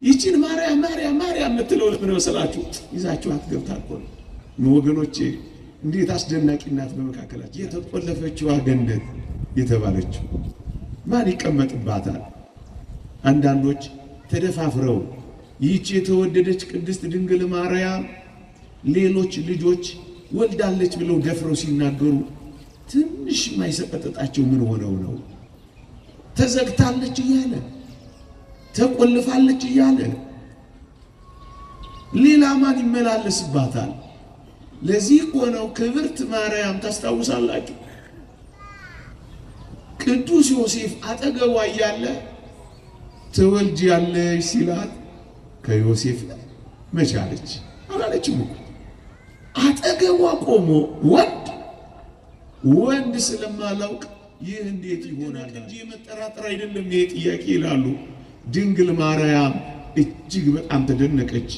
ይቺን ማርያም ማርያም ማርያም የምትለው ለምን መሰላችሁ? ይዛችኋት ገብታል ነው ወገኖቼ። እንዴት አስደናቂ እናት በመካከላችን የተቆለፈችው ገነት የተባለችው ማን ይቀመጥባታል? አንዳንዶች ተደፋፍረው ይህች የተወደደች ቅድስት ድንግል ማርያም ሌሎች ልጆች ወልዳለች ብለው ደፍረው ሲናገሩ ትንሽ ማይሰቀጥጣቸው ምን ሆነው ነው? ተዘግታለች እያለ ተቆልፋለች እያለ ሌላ ማን ይመላለስባታል? ለዚህ ሆነው ክብርት ማርያም ታስታውሳላችሁ? ቅዱስ ዮሴፍ አጠገቧ እያለ ትወልጃለሽ ሲላት ከዮሴፍ መቻለች አላለችም እኮ። አጠገቧ ቆሞ ወንድ ስለማላውቅ ይህ እንዴት ይሆናል እንጂ መጠራጠር አይደለም ይሄ ጥያቄ ይላሉ። ድንግል ማርያም እጅግ በጣም ተደነቀች።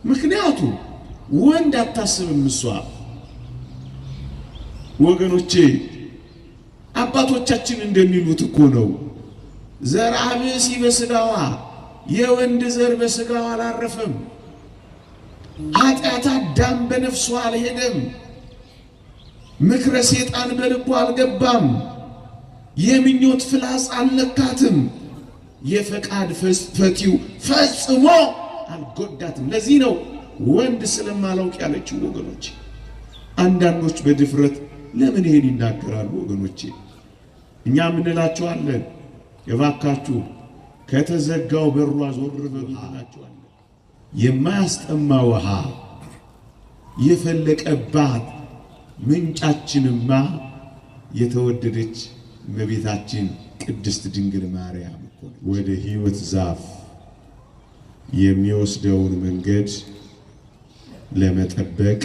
ምክንያቱም ወንድ አታስብም እሷ። ወገኖቼ አባቶቻችን እንደሚሉት እኮ ነው ዘርአ ብእሲ በሥጋዋ የወንድ ዘር በሥጋዋ አላረፈም። ኃጢአት አዳም በነፍሷ አልሄደም። ምክረ ሰይጣን በልቧ አልገባም። የምኞት ፍላጻ አልነካትም። የፈቃድ ፈቲው ፈጽሞ አልጎዳትም። ለዚህ ነው ወንድ ስለማላውቅ ያለችው። ወገኖቼ አንዳንዶች በድፍረት ለምን ይሄን ይናገራሉ? ወገኖቼ እኛ ምንላቸዋለን? የባካችሁ ከተዘጋው በሯ ዞር በሉ እንላቸዋለን። የማያስጠማ ውሃ የፈለቀባት ምንጫችንማ የተወደደች እመቤታችን ቅድስት ድንግል ማርያም እኮ። ወደ ሕይወት ዛፍ የሚወስደውን መንገድ ለመጠበቅ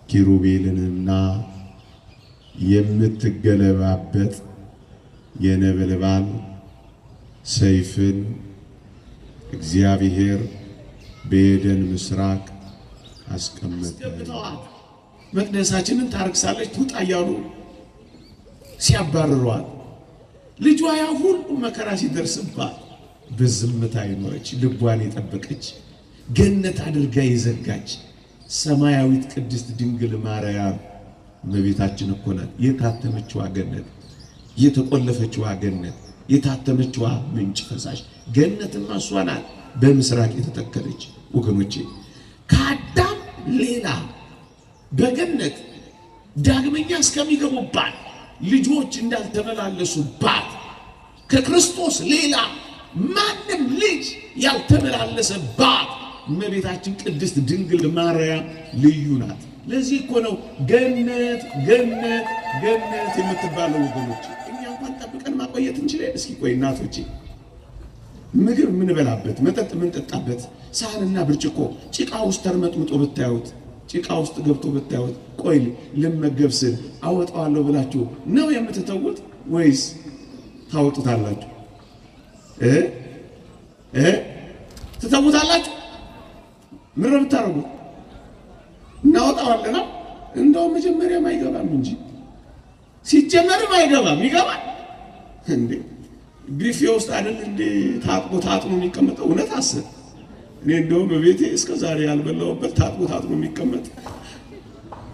ኪሩቤልንና የምትገለባበት የነበልባል ሰይፍን እግዚአብሔር በኤደን ምስራቅ አስቀመጠ። መቅደሳችንን ታርክሳለች ትውጣ እያሉ ሲያባርሯት ልጇ ያ ሁሉ መከራ ሲደርስባት በዝምታ ይኖረች፣ ልቧን የጠበቀች ገነት አድርጋ የዘጋች ሰማያዊት ቅድስት ድንግል ማርያም እመቤታችን እኮ ናት። የታተመችዋ ገነት፣ የተቆለፈችዋ ገነት፣ የታተመችዋ ምንጭ ፈሳሽ ገነትማ እሷ ናት በምስራቅ የተተከለች። ወገኖቼ ከአዳም ሌላ በገነት ዳግመኛ እስከሚገቡባት ልጆች እንዳልተመላለሱባት ከክርስቶስ ሌላ ማንም ልጅ ያልተመላለሰባት እመቤታችን ቅድስት ድንግል ማርያም ልዩ ናት። ለዚህ እኮ ነው ገነት ገነት ገነት የምትባለው። ወገኖቼ እኛ እንኳን ጠብቀን ማቆየት እንችላለን። እስኪ ቆይ እናቶቼ፣ ምግብ ምንበላበት መጠጥ ምንጠጣበት ሳህንና ብርጭቆ ጭቃ ውስጥ ተርመጥምጦ ብታዩት፣ ጭቃ ውስጥ ገብቶ ብታዩት፣ ቆይ ልመገብ ስል አወጣዋለሁ ብላችሁ ነው የምትተውት ወይስ ታወጡታላችሁ? ትተውታላችሁ? ምን ነው ብታረጉት? እናወጣዋለን። እንደው መጀመሪያም አይገባም እንጂ ሲጀመርም አይገባም። ይገባል እንዴ? ቢፌ ውስጥ አይደል እንዴ ታጥቦ የሚቀመጠው? እውነት አስብ። እኔ እንደው በቤቴ እስከ ዛሬ ያልበላውበት ታጥቦ የሚቀመጥ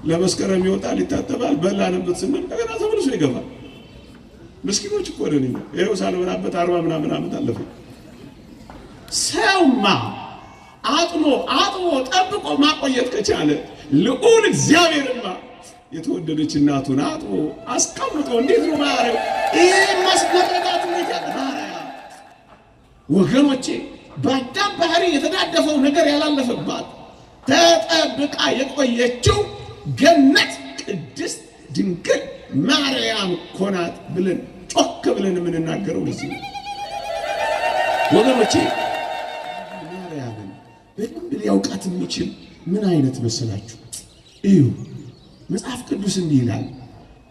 ለመስከረም ይወጣል፣ ይታጠባል፣ በላንበት ስንል እንደገና ተመልሶ ይገባል። ምስኪኖች እኮ ነን እኛ። ይኸው ሳልበላበት 40 ምናምን ዓመት አለፈ። ሰውማ አጥቦ ጠብቆ ማቆየት ከቻለ ልዑል እግዚአብሔርማ የተወደደች እናቱን አጥቦ አስቀምጦ እንዴት ነው ማርያም ይሄ ማስመረጣት ነው ማርያም። ወገኖቼ በአዳም ባህሪ የተዳደፈው ነገር ያላለፈባት ተጠብቃ የቆየችው ገነት ቅድስት ድንግል ማርያም ኮናት ብለን ጮክ ብለን የምንናገረው ለዚህ ነው ወገኖቼ። ማርያምን በደንብ ሊያውቃት የሚችል ምን አይነት መሰላችሁ? እዩ መጽሐፍ ቅዱስ እንዲህ ይላል፣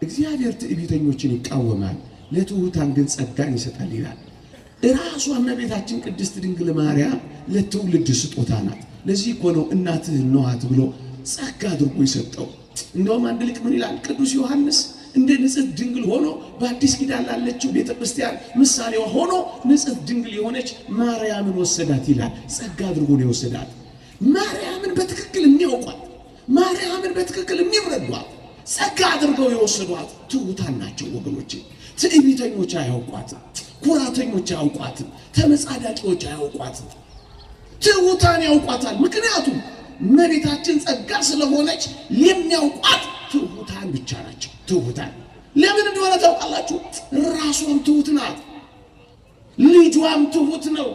እግዚአብሔር ትዕቢተኞችን ይቃወማል፣ ለትሑታን ግን ጸጋን ይሰጣል ይላል። እራሷ እመቤታችን ቅድስት ድንግል ማርያም ለትውልድ ስጦታ ናት። ለዚህ እኮ ነው እናትህ ነዋት ብሎ ጸጋ አድርጎ ይሰጠው። እንደውም አንድ ሊቅ ምን ይላል? ቅዱስ ዮሐንስ እንደ ንጽሕት ድንግል ሆኖ በአዲስ ኪዳን ላለችው ቤተክርስቲያን ምሳሌዋ ሆኖ ንጽሕት ድንግል የሆነች ማርያምን ወሰዳት ይላል። ጸጋ አድርጎ ነው የወሰዳት። ማርያምን በትክክል የሚያውቋት፣ ማርያምን በትክክል የሚረዷት፣ ጸጋ አድርገው የወሰዷት ትሑታን ናቸው ወገኖቼ። ትዕቢተኞች አያውቋትም፣ ኩራተኞች አያውቋትም፣ ተመጻዳቂዎች አያውቋትም። ትሑታን ያውቋታል። ምክንያቱም እመቤታችን ጸጋ ስለሆነች የሚያውቋት ትሑታን ብቻ ናቸው። ትሑታን ለምን እንደሆነ ታውቃላችሁ? ራሷም ትሑት ናት፣ ልጇም ትሑት ነው።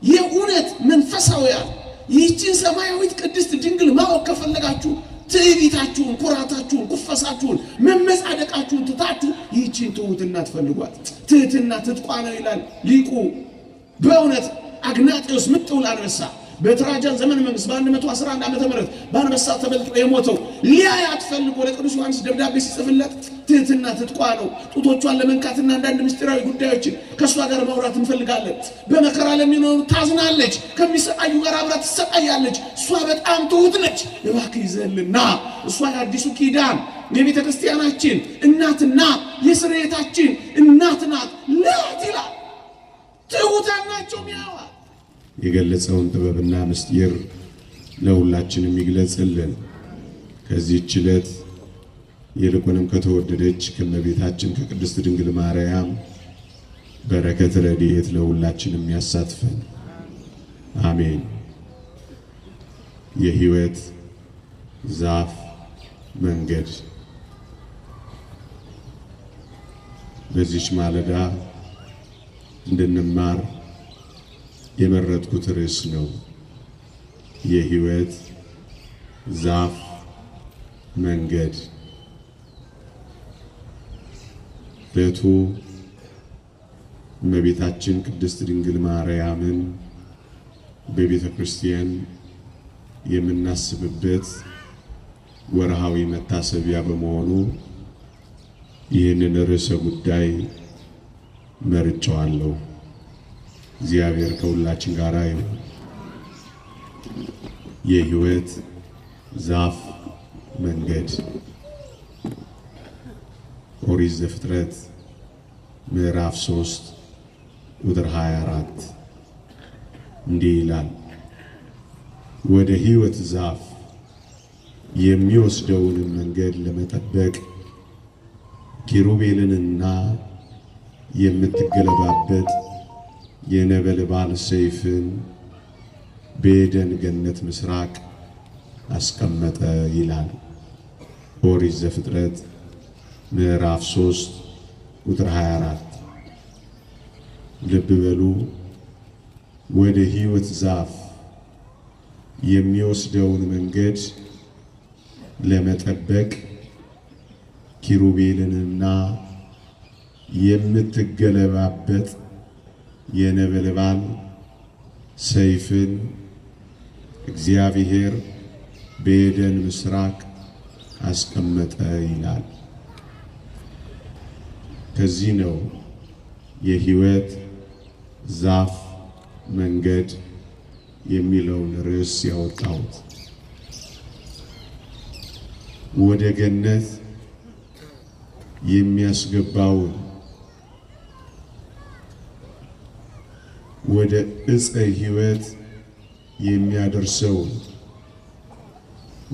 የእውነት መንፈሳውያን ይህችን ሰማያዊት ቅድስት ድንግል ማወቅ ከፈለጋችሁ ትዕቢታችሁን፣ ኩራታችሁን፣ ኩፈሳችሁን፣ መመጻደቃችሁን ትታችሁ ይህችን ትሑትና ትፈልጓት። ትሕትና ትጥቋ ነው ይላል ሊቁ። በእውነት አግናጤዎስ ምጥውል አንበሳ በትራጃን ዘመን መንግስት በ111 ዓመተ ምህረት በአንበሳ ተበልጦ የሞተው ሊያያት ፈልጎ ለቅዱስ ዮሐንስ ደብዳቤ ሲጽፍለት ትሕትና ትጥቋ ነው፣ ጡቶቿን ለመንካትና አንዳንድ ምስጢራዊ ጉዳዮችን ከእሷ ጋር ማውራት እንፈልጋለን። በመከራ ለሚኖሩ ታዝናለች፣ ከሚሰቃዩ ጋር አብራ ትሰቃያለች። እሷ በጣም ትሑት ነች፣ እባክህ ይዘህልና። እሷ የአዲሱ ኪዳን የቤተ ክርስቲያናችን እናትና የስርየታችን እናት ናት። ላት ይላል። ትሑታን ናቸው ሚያዋል። የገለጸውን ጥበብና ምስጢር ለሁላችንም ይግለጽልን። ከዚህች ዕለት ይልቁንም ከተወደደች ከእመቤታችን ከቅድስት ድንግል ማርያም በረከት ረድኤት ለሁላችንም ያሳትፈን፣ አሜን። የሕይወት ዛፍ መንገድ በዚች ማለዳ እንድንማር የመረጥኩት ርዕስ ነው። የሕይወት ዛፍ መንገድ። ዕለቱ እመቤታችን ቅድስት ድንግል ማርያምን በቤተ ክርስቲያን የምናስብበት ወርሃዊ መታሰቢያ በመሆኑ ይህንን ርዕሰ ጉዳይ መርጫዋለሁ። እግዚአብሔር ከሁላችን ጋር ይሁን። የሕይወት ዛፍ መንገድ። ኦሪት ዘፍጥረት ምዕራፍ 3 ቁጥር 24 እንዲህ ይላል፣ ወደ ሕይወት ዛፍ የሚወስደውን መንገድ ለመጠበቅ ኪሩቤልንና የምትገለባበት የነበልባል ሰይፍን በኤደን ገነት ምስራቅ አስቀመጠ ይላል። ኦሪት ዘፍጥረት ምዕራፍ 3 ቁጥር 24። ልብ በሉ። ወደ ሕይወት ዛፍ የሚወስደውን መንገድ ለመጠበቅ ኪሩቤልንና የምትገለባበት የነበልባል ሰይፍን እግዚአብሔር በኤደን ምስራቅ አስቀመጠ ይላል። ከዚህ ነው የሕይወት ዛፍ መንገድ የሚለውን ርዕስ ያወጣሁት። ወደ ገነት የሚያስገባውን ወደ ዕፀ ሕይወት የሚያደርሰውን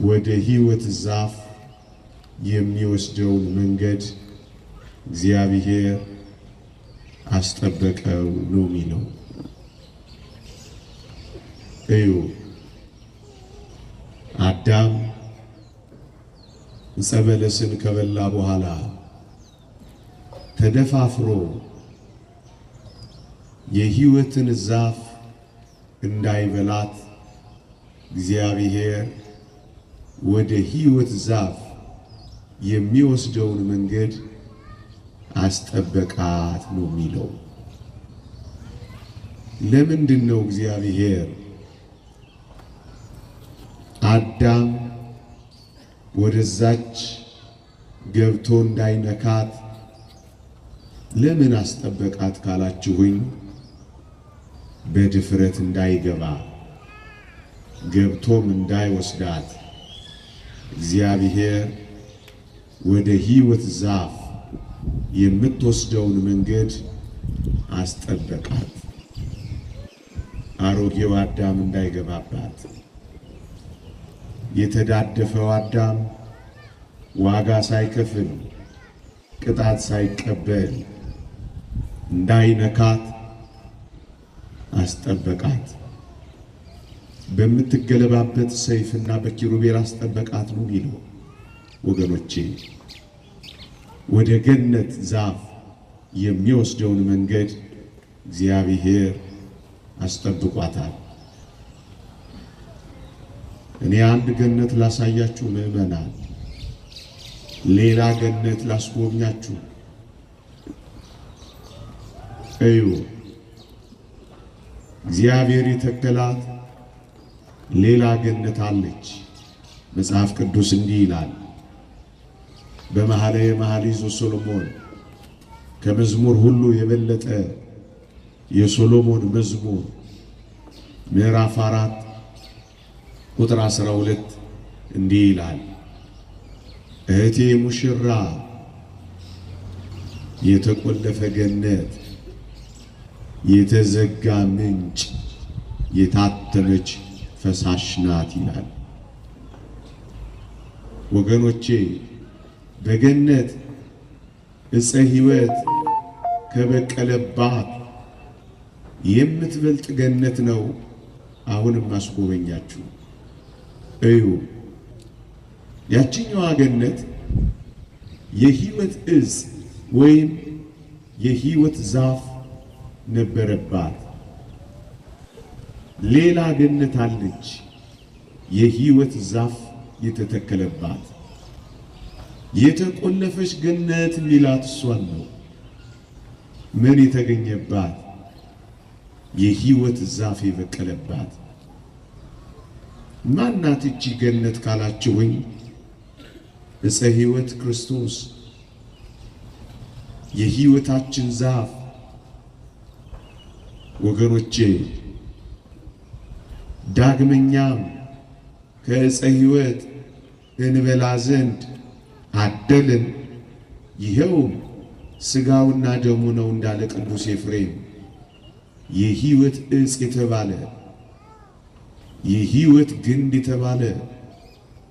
ወደ ሕይወት ዛፍ የሚወስደውን መንገድ እግዚአብሔር አስጠበቀው ነው የሚለው። እዩ፣ አዳም ዕፀ በለስን ከበላ በኋላ ተደፋፍሮ የሕይወትን ዛፍ እንዳይበላት እግዚአብሔር ወደ ሕይወት ዛፍ የሚወስደውን መንገድ አስጠበቃት ነው የሚለው። ለምንድን ነው እግዚአብሔር አዳም ወደዛች ገብቶ እንዳይነካት ለምን አስጠበቃት ካላችሁኝ፣ በድፍረት እንዳይገባ ገብቶም እንዳይወስዳት እግዚአብሔር ወደ ሕይወት ዛፍ የምትወስደውን መንገድ አስጠበቃት። አሮጌው አዳም እንዳይገባባት፣ የተዳደፈው አዳም ዋጋ ሳይከፍል ቅጣት ሳይቀበል እንዳይነካት አስጠበቃት። በምትገለባበት ሰይፍና በኪሩቤል አስጠበቃት ነው የሚለው። ወገኖቼ ወደ ገነት ዛፍ የሚወስደውን መንገድ እግዚአብሔር አስጠብቋታል። እኔ አንድ ገነት ላሳያችሁ ምዕመናን፣ ሌላ ገነት ላስጎብኛችሁ። እዩ፣ እግዚአብሔር የተከላት ሌላ ገነት አለች። መጽሐፍ ቅዱስ እንዲህ ይላል በመኃልየ መኃልይ ዘሰሎሞን ከመዝሙር ሁሉ የበለጠ የሶሎሞን መዝሙር ምዕራፍ 4 ቁጥር 12 እንዲህ ይላል፣ እህቴ ሙሽራ የተቆለፈ ገነት፣ የተዘጋ ምንጭ፣ የታተመች ፈሳሽ ናት ይላል። ወገኖቼ በገነት ዕፀ ሕይወት ከበቀለባት የምትበልጥ ገነት ነው አሁንም አስጎበኛችሁ። እዩ፣ ያችኛዋ ገነት የሕይወት ዕፅ ወይም የሕይወት ዛፍ ነበረባት። ሌላ ገነት አለች የሕይወት ዛፍ የተተከለባት። የተቆለፈች ገነት ሚላት እሷን ነው። ምን የተገኘባት? የሕይወት ዛፍ የበቀለባት። ማናት እቺ ገነት ካላችሁኝ፣ ዕፀ ሕይወት ክርስቶስ የሕይወታችን ዛፍ። ወገኖቼ ዳግመኛም ከዕፀ ሕይወት እንበላ ዘንድ አደልን፣ ይኸውም ሥጋውና ደሙ ነው እንዳለ ቅዱስ ኤፍሬም። የሕይወት ዕፅ የተባለ የሕይወት ግንድ የተባለ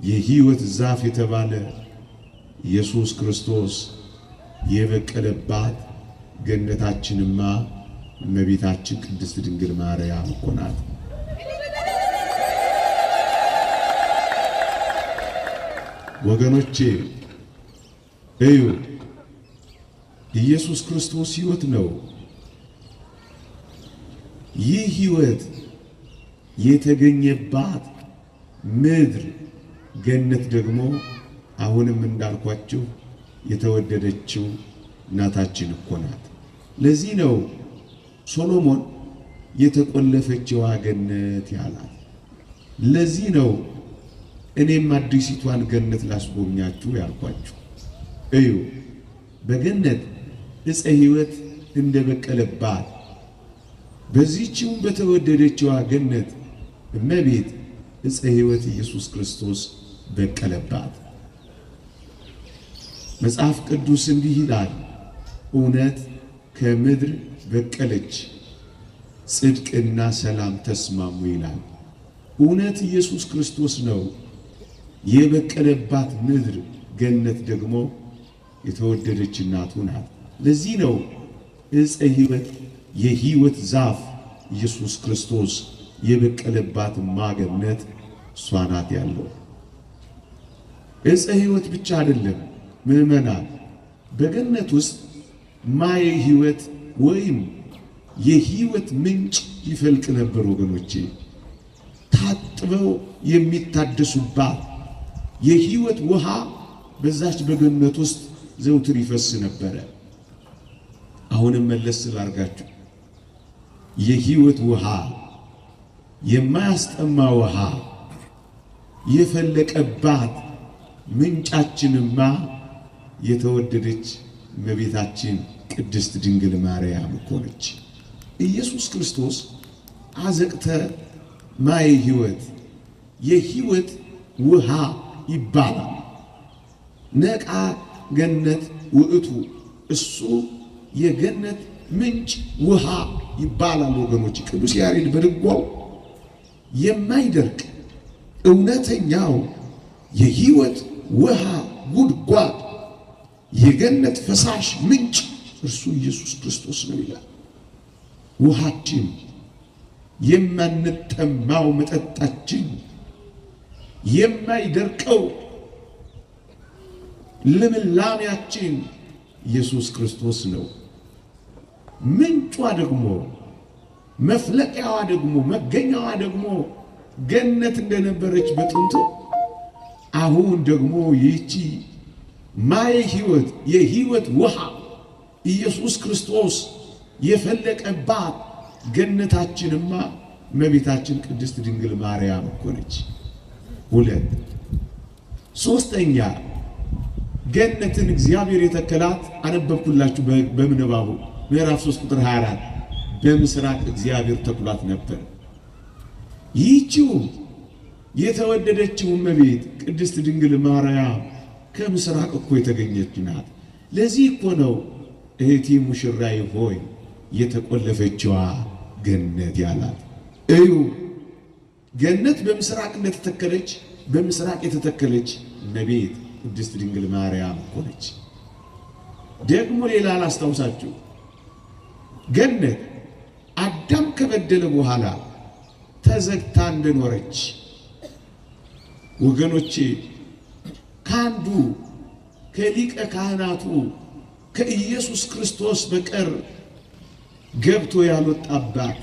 የሕይወት ዛፍ የተባለ ኢየሱስ ክርስቶስ የበቀለባት ገነታችንማ እመቤታችን ቅድስት ድንግል ማርያም እኮ ናት። ወገኖቼ እዩ፣ ኢየሱስ ክርስቶስ ሕይወት ነው። ይህ ሕይወት የተገኘባት ምድር ገነት ደግሞ አሁንም እንዳልኳችሁ የተወደደችው እናታችን እኮ ናት። ለዚህ ነው ሶሎሞን የተቆለፈችዋ ገነት ያላት። ለዚህ ነው እኔም አዲሲቷን ገነት ላስጎብኛችሁ ያልኳችሁ። እዩ፣ በገነት ዕፀ ሕይወት እንደበቀለባት በዚህችው በተወደደችዋ ገነት እመቤት ዕፀ ሕይወት ኢየሱስ ክርስቶስ በቀለባት። መጽሐፍ ቅዱስ እንዲህ ይላል፣ እውነት ከምድር በቀለች፣ ጽድቅና ሰላም ተስማሙ ይላል። እውነት ኢየሱስ ክርስቶስ ነው። የበቀለባት ምድር ገነት ደግሞ የተወደደች እናቱ ናት። ለዚህ ነው ዕፀ ሕይወት የሕይወት ዛፍ ኢየሱስ ክርስቶስ የበቀለባት ማገነት እሷ ናት ያለው። ዕፀ ሕይወት ብቻ አይደለም ምዕመናን፣ በገነት ውስጥ ማየ ሕይወት ወይም የሕይወት ምንጭ ይፈልቅ ነበር። ወገኖቼ ታጥበው የሚታደሱባት የሕይወት ውሃ በዛች በገነት ውስጥ ዘውትር ይፈስ ነበረ። አሁንም መለስ ስላርጋችሁ የሕይወት ውሃ የማያስጠማ ውሃ የፈለቀባት ምንጫችንማ የተወደደች እመቤታችን ቅድስት ድንግል ማርያም እኮ ነች። ኢየሱስ ክርስቶስ አዘቅተ ማየ ሕይወት የሕይወት ውሃ ይባላል። ነቃ ገነት ውእቱ እሱ የገነት ምንጭ ውሃ ይባላል። ወገኖች ቅዱስ ያሬድ በድጓው የማይደርቅ እውነተኛው የሕይወት ውሃ ጉድጓድ የገነት ፈሳሽ ምንጭ እርሱ ኢየሱስ ክርስቶስ ነው ይላል። ውሃችን የማንጠማው መጠጣችን የማይደርቀው ልምላሜያችን ኢየሱስ ክርስቶስ ነው። ምንጯ ደግሞ መፍለቂያዋ ደግሞ መገኛዋ ደግሞ ገነት እንደነበረች በጥንቱ አሁን ደግሞ ይህቺ ማየ ሕይወት የሕይወት ውሃ ኢየሱስ ክርስቶስ የፈለቀባት ገነታችንማ እመቤታችን ቅድስት ድንግል ማርያም እኮ ነች። ሁለት ሶስተኛ ገነትን እግዚአብሔር የተከላት አነበብኩላችሁ በምንባቡ ምዕራፍ 3 ቁጥር 24 በምስራቅ እግዚአብሔር ተክሏት ነበር። ይህችው የተወደደችው እመቤት ቅድስት ድንግል ማርያም ከምስራቅ እኮ የተገኘች ናት። ለዚህ እኮ ነው እህቴ ሙሽራዬ ሆይ የተቆለፈችዋ ገነት ያላት። እዩ ገነት በምስራቅ እንደተተከለች በምስራቅ የተተከለች እመቤት ቅድስት ድንግል ማርያም እኮ ነች። ደግሞ ሌላ ላስታውሳችሁ፣ ገነት አዳም ከበደለ በኋላ ተዘግታ እንደኖረች ወገኖቼ ካንዱ ከሊቀ ካህናቱ ከኢየሱስ ክርስቶስ በቀር ገብቶ ያልወጣባት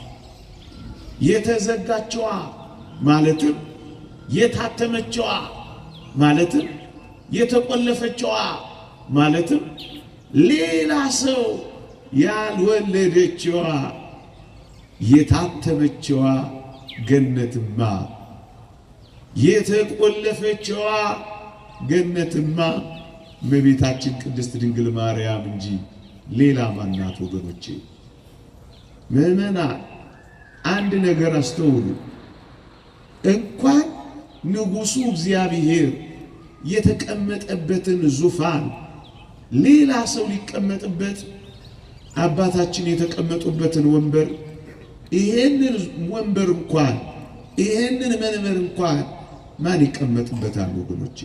የተዘጋችዋ ማለትም የታተመችዋ ማለትም የተቆለፈችዋ ማለትም ሌላ ሰው ያልወለደችዋ የታተመችዋ ገነትማ የተቆለፈችዋ ገነትማ እመቤታችን ቅድስት ድንግል ማርያም እንጂ ሌላ ማናት? ወገኖቼ ምዕመናን አንድ ነገር አስተውሉ። እንኳን ንጉሡ እግዚአብሔር የተቀመጠበትን ዙፋን ሌላ ሰው ሊቀመጥበት አባታችን የተቀመጡበትን ወንበር ይሄንን ወንበር እንኳን ይሄንን መንበር እንኳን ማን ይቀመጥበታል? ወገኖቼ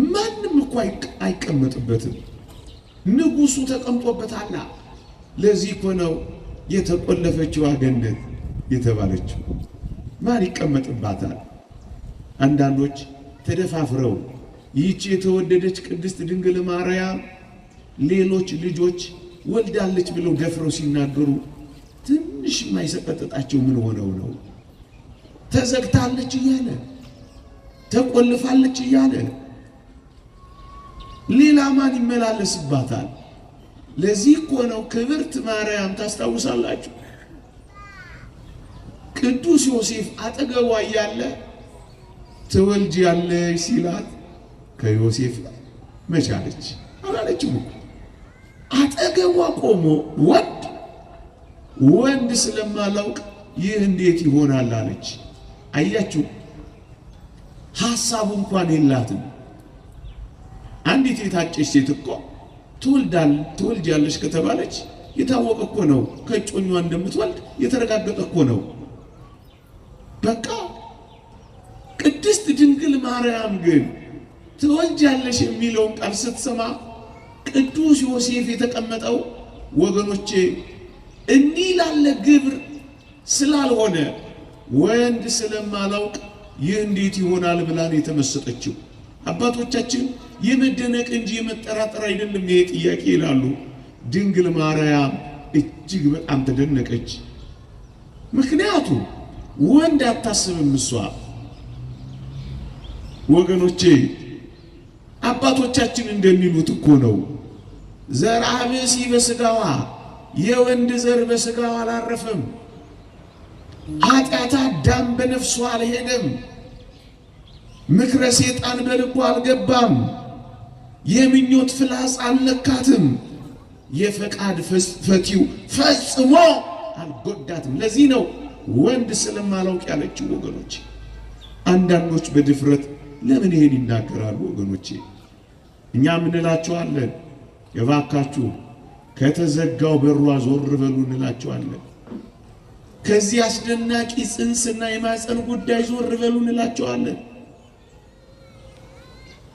ማንም እኮ አይቀመጥበትም። ንጉሡ ተቀምጦበታል። ለዚህ እኮ ነው የተቆለፈችው ገነት የተባለችው። ማን ይቀመጥባታል? አንዳንዶች ተደፋፍረው ይህች የተወደደች ቅድስት ድንግል ማርያም ሌሎች ልጆች ወልዳለች ብለው ደፍረው ሲናገሩ ትንሽ የማይሰቀጥጣቸው ምን ሆነው ነው? ተዘግታለች እያለ ተቆልፋለች እያለ ሌላ ማን ይመላለስባታል? ለዚህ እኮ ነው ክብርት ማርያም ታስታውሳላችሁ፣ ቅዱስ ዮሴፍ አጠገቧ እያለ ትወልጃለሽ ሲላት ከዮሴፍ መቻለች አላለችም እኮ አጠገቧ ቆሞ ወንድ ስለማላውቅ ይህ እንዴት ይሆናል አለች። አያችሁ ሐሳቡ እንኳን የላትም። አንዲት የታጨች ሴት እኮ ትወልጃለሽ ከተባለች የታወቀ እኮ ነው። ከጮኛዋ እንደምትወልድ የተረጋገጠ እኮ ነው። በቃ ቅድስት ድንግል ማርያም ግን ትወልጃለሽ የሚለውን ቃል ስትሰማ ቅዱስ ዮሴፍ የተቀመጠው ወገኖቼ እንዲህ ላለ ግብር ስላልሆነ ወንድ ስለማላውቅ ይህ እንዴት ይሆናል ብላን የተመሰጠችው። አባቶቻችን የመደነቅ እንጂ የመጠራጠር አይደለም ይሄ ጥያቄ ይላሉ። ድንግል ማርያም እጅግ በጣም ተደነቀች። ምክንያቱም ወንድ አታስብም እሷ። ወገኖቼ አባቶቻችን እንደሚሉት እኮ ነው ዘርአ ብእሲ በሥጋዋ የወንድ ዘር በሥጋዋ አላረፈም። ኃጢአት አዳም በነፍሷ አልሄደም። ምክረ ሰይጣን በልቧ አልገባም። የምኞት ፍላጻ አልነካትም። የፈቃድ ፈቲው ፈጽሞ አልጎዳትም። ለዚህ ነው ወንድ ስለማላውቅ ያለችው። ወገኖች አንዳንዶች በድፍረት ለምን ይሄን ይናገራሉ ወገኖቼ? እኛ እንላቸዋለን እባካችሁ ከተዘጋው በሯ ዞር በሉ እንላቸዋለን። ከዚህ አስደናቂ ጽንስና የማህፀን ጉዳይ ዞር በሉ እንላቸዋለን።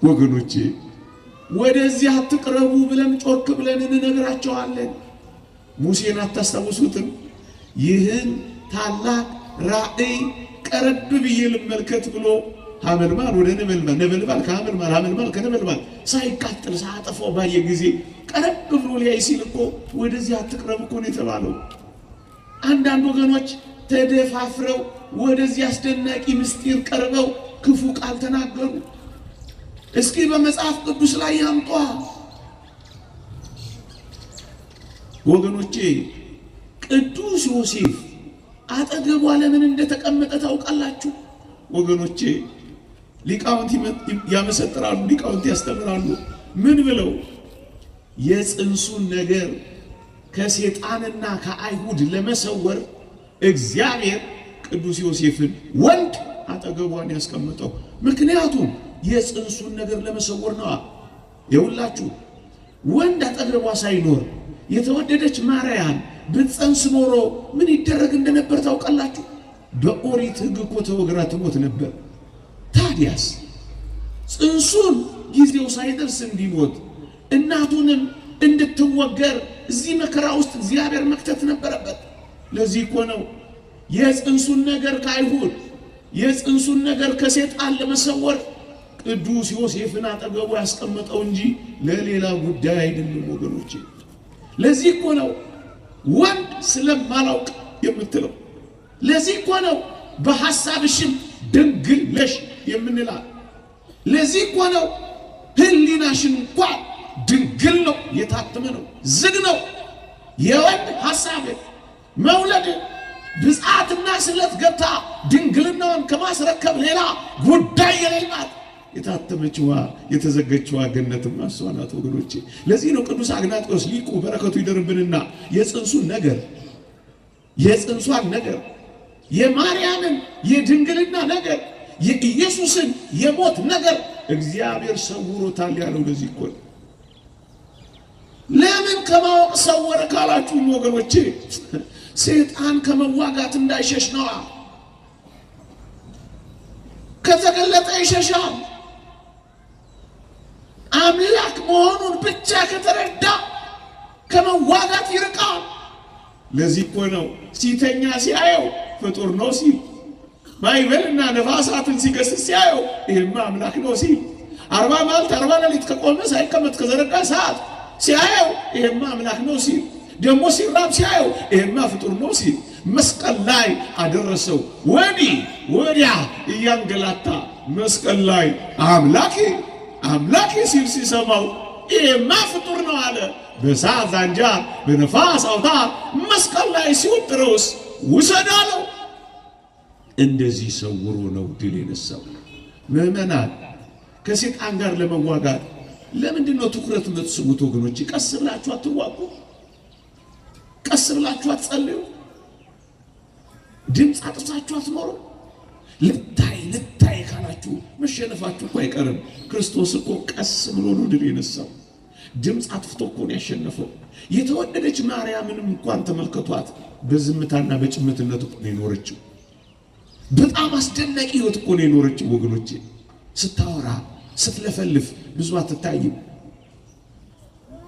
ወገኖቼ ወደዚህ አትቅረቡ ብለን ጮክ ብለን እንነግራቸዋለን። ሙሴን አታስታውሱትም? ይህን ታላቅ ራእይ ቀረብ ብዬ ልመልከት ብሎ ሐመልማል ወደ ነበልባል፣ ነበልባል ከሐመልማል፣ ሐመልማል ከነበልባል ሳይቃጠል ሳያጠፋው ባየ ጊዜ ቀረብ ብሎ ሊያይ ሲል እኮ ወደዚህ አትቅረብ እኮ ነው የተባለው። አንዳንድ ወገኖች ተደፋፍረው ወደዚህ አስደናቂ ምስጢር ቀርበው ክፉ ቃል ተናገሩ። እስኪ በመጽሐፍ ቅዱስ ላይ ያምጧ ወገኖቼ። ቅዱስ ዮሴፍ አጠገቧ ለምን እንደተቀመጠ ታውቃላችሁ ወገኖቼ? ሊቃውንት ያመሰጥራሉ፣ ሊቃውንት ያስተምራሉ። ምን ብለው? የጽንሱን ነገር ከሰይጣንና ከአይሁድ ለመሰወር እግዚአብሔር ቅዱስ ዮሴፍን ወንድ አጠገቧን ያስቀመጠው ምክንያቱም የጽንሱን ነገር ለመሰወር ነው። የሁላችሁ ወንድ አጠገቧ ሳይኖር የተወደደች ማርያም ብትጸንስ ኖሮ ምን ይደረግ እንደነበር ታውቃላችሁ? በኦሪት ሕግ እኮ ተወግራ ትሞት ነበር። ታዲያስ ጽንሱን ጊዜው ሳይደርስ እንዲሞት እናቱንም እንድትወገር እዚህ መከራ ውስጥ እግዚአብሔር መክተት ነበረበት። ለዚህ እኮ ነው የጽንሱን ነገር ከአይሁድ የጽንሱን ነገር ከሰይጣን ለመሰወር ቅዱስ ዮሴፍን አጠገቡ ያስቀመጠው እንጂ ለሌላ ጉዳይ አይደለም ወገኖቼ። ለዚህ እኮ ነው ወንድ ስለማላውቅ የምትለው። ለዚህ እኮ ነው በሐሳብሽም ድንግል ነሽ የምንላት። ለዚህ እኮ ነው ሕሊናሽን እንኳን ድንግል ነው የታተመ ነው፣ ዝግ ነው። የወንድ ሐሳብ መውለድ ብፅዓትና ስለት ገብታ ድንግልናውን ከማስረከብ ሌላ ጉዳይ የሌላት የታተመችዋ የተዘገችዋ ገነትም እሷ ናት ወገኖቼ። ለዚህ ነው ቅዱስ አግናጥዮስ ሊቁ በረከቱ ይደርብንና የጽንሱን ነገር የጽንሷን ነገር የማርያምን የድንግልና ነገር የኢየሱስን የሞት ነገር እግዚአብሔር ሰውሮታል ያለው ለዚህ እኮ። ለምን ከማወቅ ሰወረ ካላችሁ ወገኖቼ ሰይጣን ከመዋጋት እንዳይሸሽ ነው። ከተገለጠ ይሸሻል። አምላክ መሆኑን ብቻ ከተረዳ ከመዋጋት ይርቃል። ለዚህ እኮ ነው ሲተኛ ሲያየው ፍጡር ነው ሲል፣ ማዕበልና ነፋሳትን ሲገስጽ ሲያየው ይሄማ አምላክ ነው ሲል፣ 40 መዓልት 40 ሌሊት ከቆመ ሳይቀመጥ ከዘረጋ ሰዓት ሲያየው ይሄማ አምላክ ነው ሲል፣ ደግሞ ሲራብ ሲያየው ይሄማ ፍጡር ነው ሲል መስቀል ላይ አደረሰው። ወዲህ ወዲያ እያንገላታ መስቀል ላይ አምላኬ አምላኬ ሲል ሲሰማው ይሄማ ፍጡር ነው አለ። በእሳት ዛንጃ በነፋስ አውታር መስቀል ላይ ሲወጥረውስ ውሰድ አለው። እንደዚህ ሰውሮ ነው ድል የነሳው። ምዕመናን ከሰይጣን ጋር ለመዋጋት ለምንድን ነው ትኩረት የምትስቡት ወገኖች? ቀስ ብላችሁ አትዋጉ? ቀስ ብላችሁ አትጸልዩ? ድምፅ አጥፍታችሁ አትኖሩ? ልታይ ካላችሁ መሸነፋችሁ እኮ አይቀርም። ክርስቶስ እኮ ቀስ ብሎ ነው ድል የነሳው። ድምፅ አጥፍቶ እኮ ነው ያሸነፈው። የተወደደች ማርያምንም እንኳን ተመልከቷት። በዝምታና በጭምትነት እኮ ነው የኖረችው። በጣም አስደናቂ ሕይወት እኮ ነው የኖረችው ወገኖቼ። ስታወራ ስትለፈልፍ ብዙ አትታይም።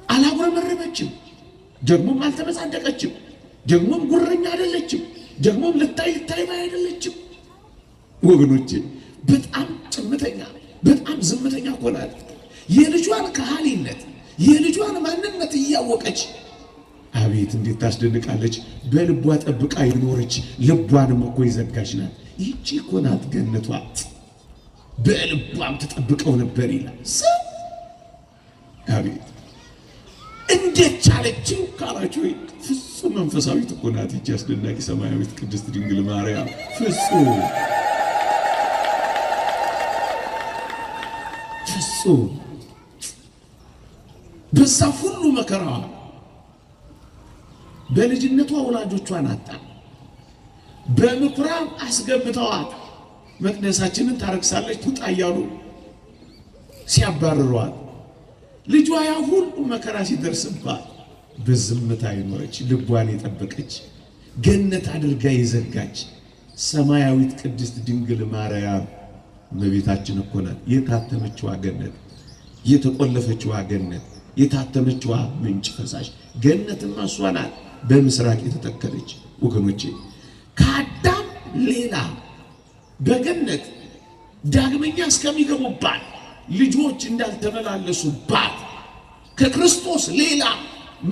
አላጉረመረመችም፣ ደግሞም አልተመጻደቀችም፣ ደግሞም ጉረኛ አይደለችም፣ ደግሞም ልታይ አይደለችም ወገኖቼ። በጣም ጭምተኛ በጣም ዝምተኛ እኮ ናት። የልጇን ከሃሊነት የልጇን ማንነት እያወቀች አቤት እንዴት ታስደንቃለች። በልቧ ጠብቃ ይኖረች ልቧንም እኮ ይዘጋች ናት። ይህቺ እኮ ናት ገነቷ። በልቧም ተጠብቀው ነበር ይላል። አቤት እንዴት ቻለችው ካላችሁ ፍጹም መንፈሳዊት እኮ ናት ይህቺ አስደናቂ ሰማያዊት ቅድስት ድንግል ማርያም። ፍጹም በዛ ሁሉ መከራ በልጅነቷ ወላጆቿን አጣ። በምኩራብ አስገብተዋት መቅደሳችንን ታረክሳለች ትውጣ እያሉ ሲያባርሯት ልጇ ያ ሁሉ መከራ ሲደርስባት በዝምታ ይኖረች ልቧን የጠበቀች ገነት አድርጋ የዘጋች ሰማያዊት ቅድስት ድንግል ማርያም እመቤታችን እኮ ናት። የታተመችዋ ገነት፣ የተቆለፈችዋ ገነት፣ የታተመችዋ ምንጭ ፈሳሽ ገነትማ እሷ ናት። በምስራቅ የተተከለች ወገኖቼ ከአዳም ሌላ በገነት ዳግመኛ እስከሚገቡባት ልጆች እንዳልተመላለሱባት ከክርስቶስ ሌላ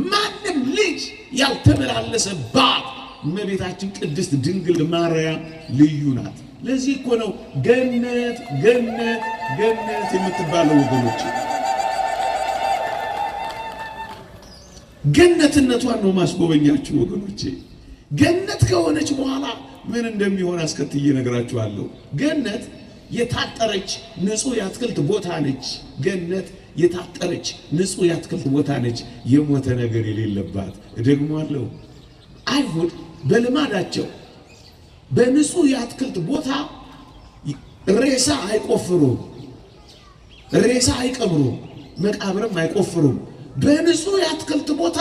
ማንም ልጅ ያልተመላለሰባት እመቤታችን ቅድስት ድንግል ማርያም ልዩ ናት። ለዚህ እኮ ነው ገነት ገነት ገነት የምትባለው ወገኖች። ገነትነቷን ነው ማስጎበኛችሁ ወገኖቼ። ገነት ከሆነች በኋላ ምን እንደሚሆን አስከትዬ እነግራችኋለሁ። ገነት የታጠረች ንጹህ የአትክልት ቦታ ነች። ገነት የታጠረች ንጹህ የአትክልት ቦታ ነች፣ የሞተ ነገር የሌለባት። እደግመዋለሁ። አይሁድ በልማዳቸው በንጹህ የአትክልት ቦታ ሬሳ አይቆፍሩም፣ ሬሳ አይቀብሩም፣ መቃብርም አይቆፍሩም። በንጹህ የአትክልት ቦታ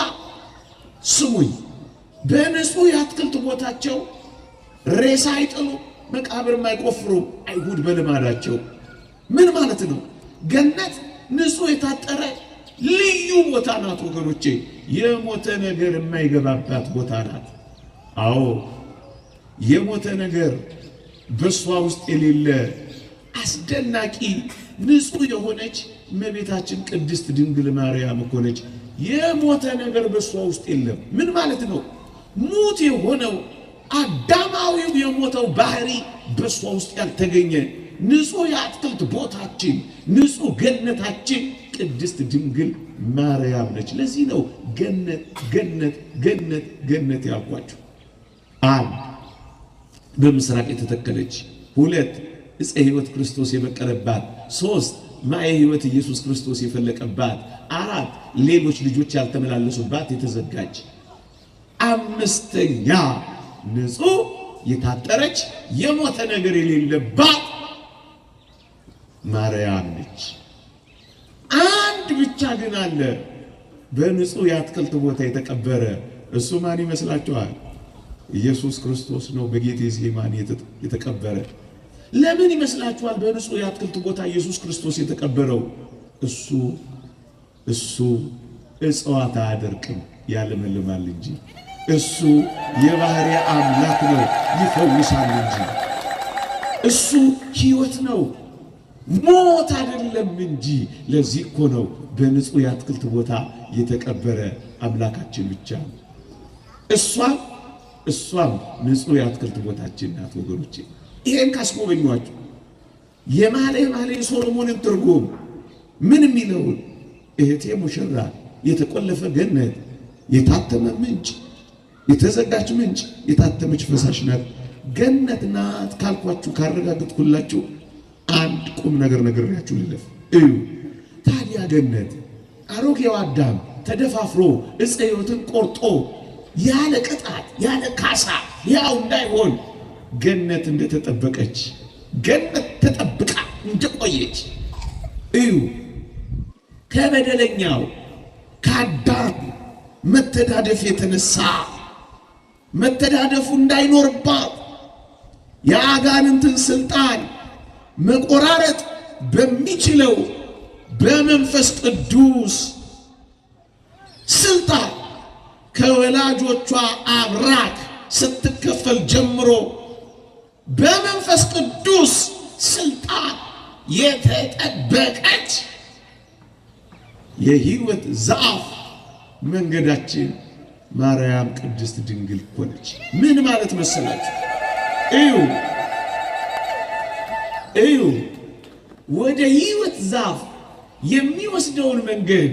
ስሙኝ፣ በንጹህ የአትክልት ቦታቸው ሬሳ አይጥሉ፣ መቃብርም አይቆፍሩም። አይሁድ በልማዳቸው ምን ማለት ነው? ገነት ንጹህ የታጠረ ልዩ ቦታ ናት ወገኖቼ። የሞተ ነገር የማይገባባት ቦታ ናት። አዎ የሞተ ነገር በሷ ውስጥ የሌለ አስደናቂ ንጹህ የሆነች እመቤታችን ቅድስት ድንግል ማርያም እኮ ነች። የሞተ ነገር በሷ ውስጥ የለም። ምን ማለት ነው? ሙት የሆነው አዳማዊው የሞተው ባህሪ በሷ ውስጥ ያልተገኘ ንጹህ የአትክልት ቦታችን፣ ንጹህ ገነታችን ቅድስት ድንግል ማርያም ነች። ለዚህ ነው ገነት ገነት ገነት ገነት ያልኳችሁ። አንድ በምስራቅ የተተከለች፣ ሁለት ዕፀ ሕይወት ክርስቶስ የበቀለባት፣ ሶስት ማየ ሕይወት ኢየሱስ ክርስቶስ የፈለቀባት፣ አራት ሌሎች ልጆች ያልተመላለሱባት የተዘጋች፣ አምስተኛ ንጹህ የታጠረች የሞተ ነገር የሌለባት ማርያም ነች። አንድ ብቻ ግን አለ በንጹህ የአትክልት ቦታ የተቀበረ። እሱ ማን ይመስላችኋል? ኢየሱስ ክርስቶስ ነው። በጌቴሴማኒ የተቀበረ። ለምን ይመስላችኋል በንጹህ የአትክልት ቦታ ኢየሱስ ክርስቶስ የተቀበረው? እሱ እጽዋት አያደርቅም ያለመልማል እንጂ። እሱ የባህሪ አምላክ ነው ይፈውሳል እንጂ። እሱ ሕይወት ነው ሞት አይደለም እንጂ። ለዚህ እኮ ነው በንጹህ የአትክልት ቦታ የተቀበረ አምላካችን ብቻ ነው። እሷም ንጹህ የአትክልት ቦታችን ናት ወገኖቼ። ይሄን ካስጎበኟችሁ የመኃልየ ሰሎሞንን ትርጉም ምን የሚለውን እህቴ ሙሽራ የተቆለፈ ገነት፣ የታተመ ምንጭ፣ የተዘጋች ምንጭ፣ የታተመች ፈሳሽ ናት ገነት ናት ካልኳችሁ ካረጋግጥኩላችሁ አንድ ቁም ነገር ነግሬያችሁ ልለፍ። እዩ ታዲያ ገነት አሮጌው አዳም ተደፋፍሮ ዕፀ ሕይወትን ቆርጦ ያለ ቅጣት ያለ ካሳ ያው እንዳይሆን ገነት እንደተጠበቀች ገነት ተጠብቃ እንደቆየች እዩ። ከበደለኛው ከአዳም መተዳደፍ የተነሳ መተዳደፉ እንዳይኖርባት የአጋንንትን ስልጣን መቆራረጥ በሚችለው በመንፈስ ቅዱስ ስልጣን ከወላጆቿ አብራክ ስትከፈል ጀምሮ በመንፈስ ቅዱስ ስልጣን የተጠበቀች የሕይወት ዛፍ መንገዳችን ማርያም ቅድስት ድንግል ሆነች። ምን ማለት መሰላችሁ? እዩ ወደ ሕይወት ዛፍ የሚወስደውን መንገድ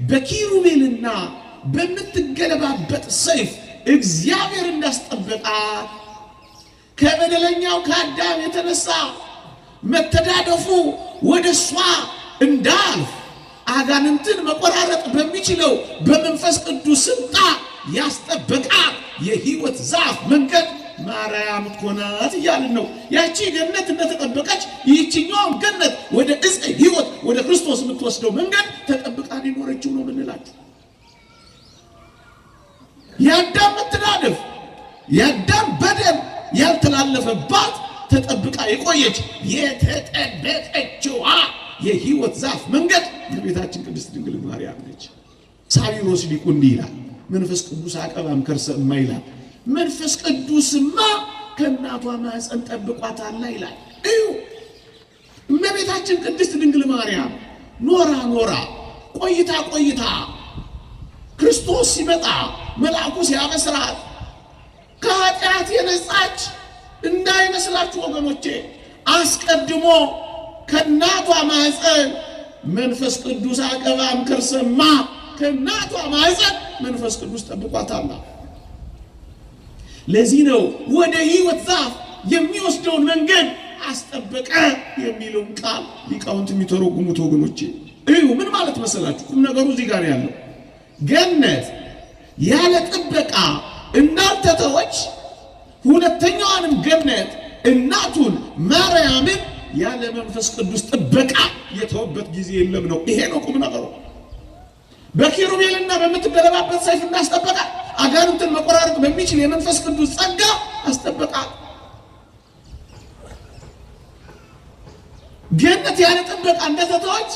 በኪሩቤልና በምትገለባበጥ ሰይፍ እግዚአብሔር እንዳስጠበቃት ከበደለኛው ከአዳም የተነሳ መተዳደፉ ወደ እሷ እንዳልፍ አጋንንትን መቆራረጥ በሚችለው በመንፈስ ቅዱስ ስልጣን ያስጠበቃት የሕይወት ዛፍ መንገድ ማርያም እኮ ናት እያልን ነው። ያቺ ገነት እንደተጠበቀች ይህችኛውም ገነት ወደ ዕፀ ሕይወት ወደ ክርስቶስ የምትወስደው መንገድ ተጠብቃ የኖረችው ነው ምንላችሁ። የአዳም መተላለፍ የአዳም በደል ያልተላለፈባት ተጠብቃ የቆየች የተጠበቀችዋ የሕይወት ዛፍ መንገድ እመቤታችን ቅድስት ድንግል ማርያም ነች። ሳዊሮስ ሊቁ እንዲህ ይላል፣ መንፈስ ቅዱስ አቀባም ከርሰ እማ ይላል። መንፈስ ቅዱስማ ከእናቷ ማኅፀን ጠብቋታል ይላል። እዩ እመቤታችን ቅድስት ድንግል ማርያም ኖራ ቆይታ ክርስቶስ ሲመጣ መልአኩ ሲያበስራት ከኃጢአት የነጻች እንዳይመስላችሁ ወገኖቼ፣ አስቀድሞ ከእናቷ ማኅፀን መንፈስ ቅዱስ አቀባም ከርሰ እማ ከእናቷ ማኅፀን መንፈስ ቅዱስ ጠብቋታል። ለዚህ ነው ወደ ሕይወት ዛፍ የሚወስደውን መንገድ አስጠበቀ የሚለውን ቃል ሊቃውንት የሚተረጉሙት ወገኖቼ። እዩ ምን ማለት መሰላችሁ? ቁም ነገሩ እዚህ ጋር ያለው ገነት ያለ ጥበቃ እንዳልተተወች ሁለተኛዋንም ገነት እናቱን ማርያምን ያለ መንፈስ ቅዱስ ጥበቃ የተወበት ጊዜ የለም ነው። ይሄ ነው ቁም ነገሩ። በኪሩቤልና በምትገለባበት ሰይፍ እንዳስጠበቃ አጋንንትን መቆራረጥ በሚችል የመንፈስ ቅዱስ ጸጋ አስጠበቃ። ገነት ያለ ጥበቃ እንደተተወች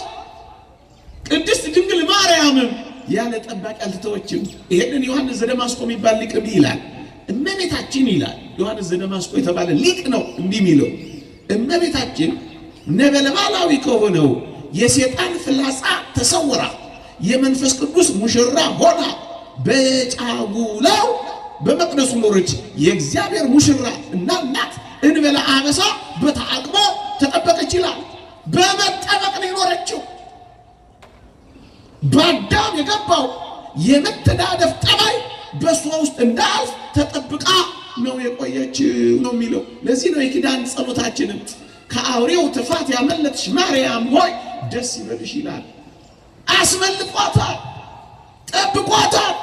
ቅድስት ድንግል ማርያምም ያለ ጠባቂ አልተተወችም። ይሄንን ዮሐንስ ዘደማስቆ የሚባል ሊቅ እንዲህ ይላል። እመቤታችን ይላል ዮሐንስ ዘደማስቆ የተባለ ሊቅ ነው እንዲህ የሚለው፣ እመቤታችን ነበልባላዊ ከሆነው የሰይጣን ፍላጻ ተሰውራ የመንፈስ ቅዱስ ሙሽራ ሆና በጫጉላው በመቅደሱ ኖረች። የእግዚአብሔር ሙሽራ እና እናት እንበለ አበሳ በተዓቅቦ ተጠበቀች ይላል። በመጠበቅ ነው የኖረችው። በአዳም የገባው የመተዳደፍ ጠባይ በሷ ውስጥ እንዳልፍ ተጠብቃ ነው የቆየችው ነው የሚለው። ለዚህ ነው የኪዳን ጸሎታችንም ከአውሬው ትፋት ያመለጥሽ ማርያም ሆይ ደስ ይበልሽ ይላል። አስመልጧታል፣ ጠብቋታል።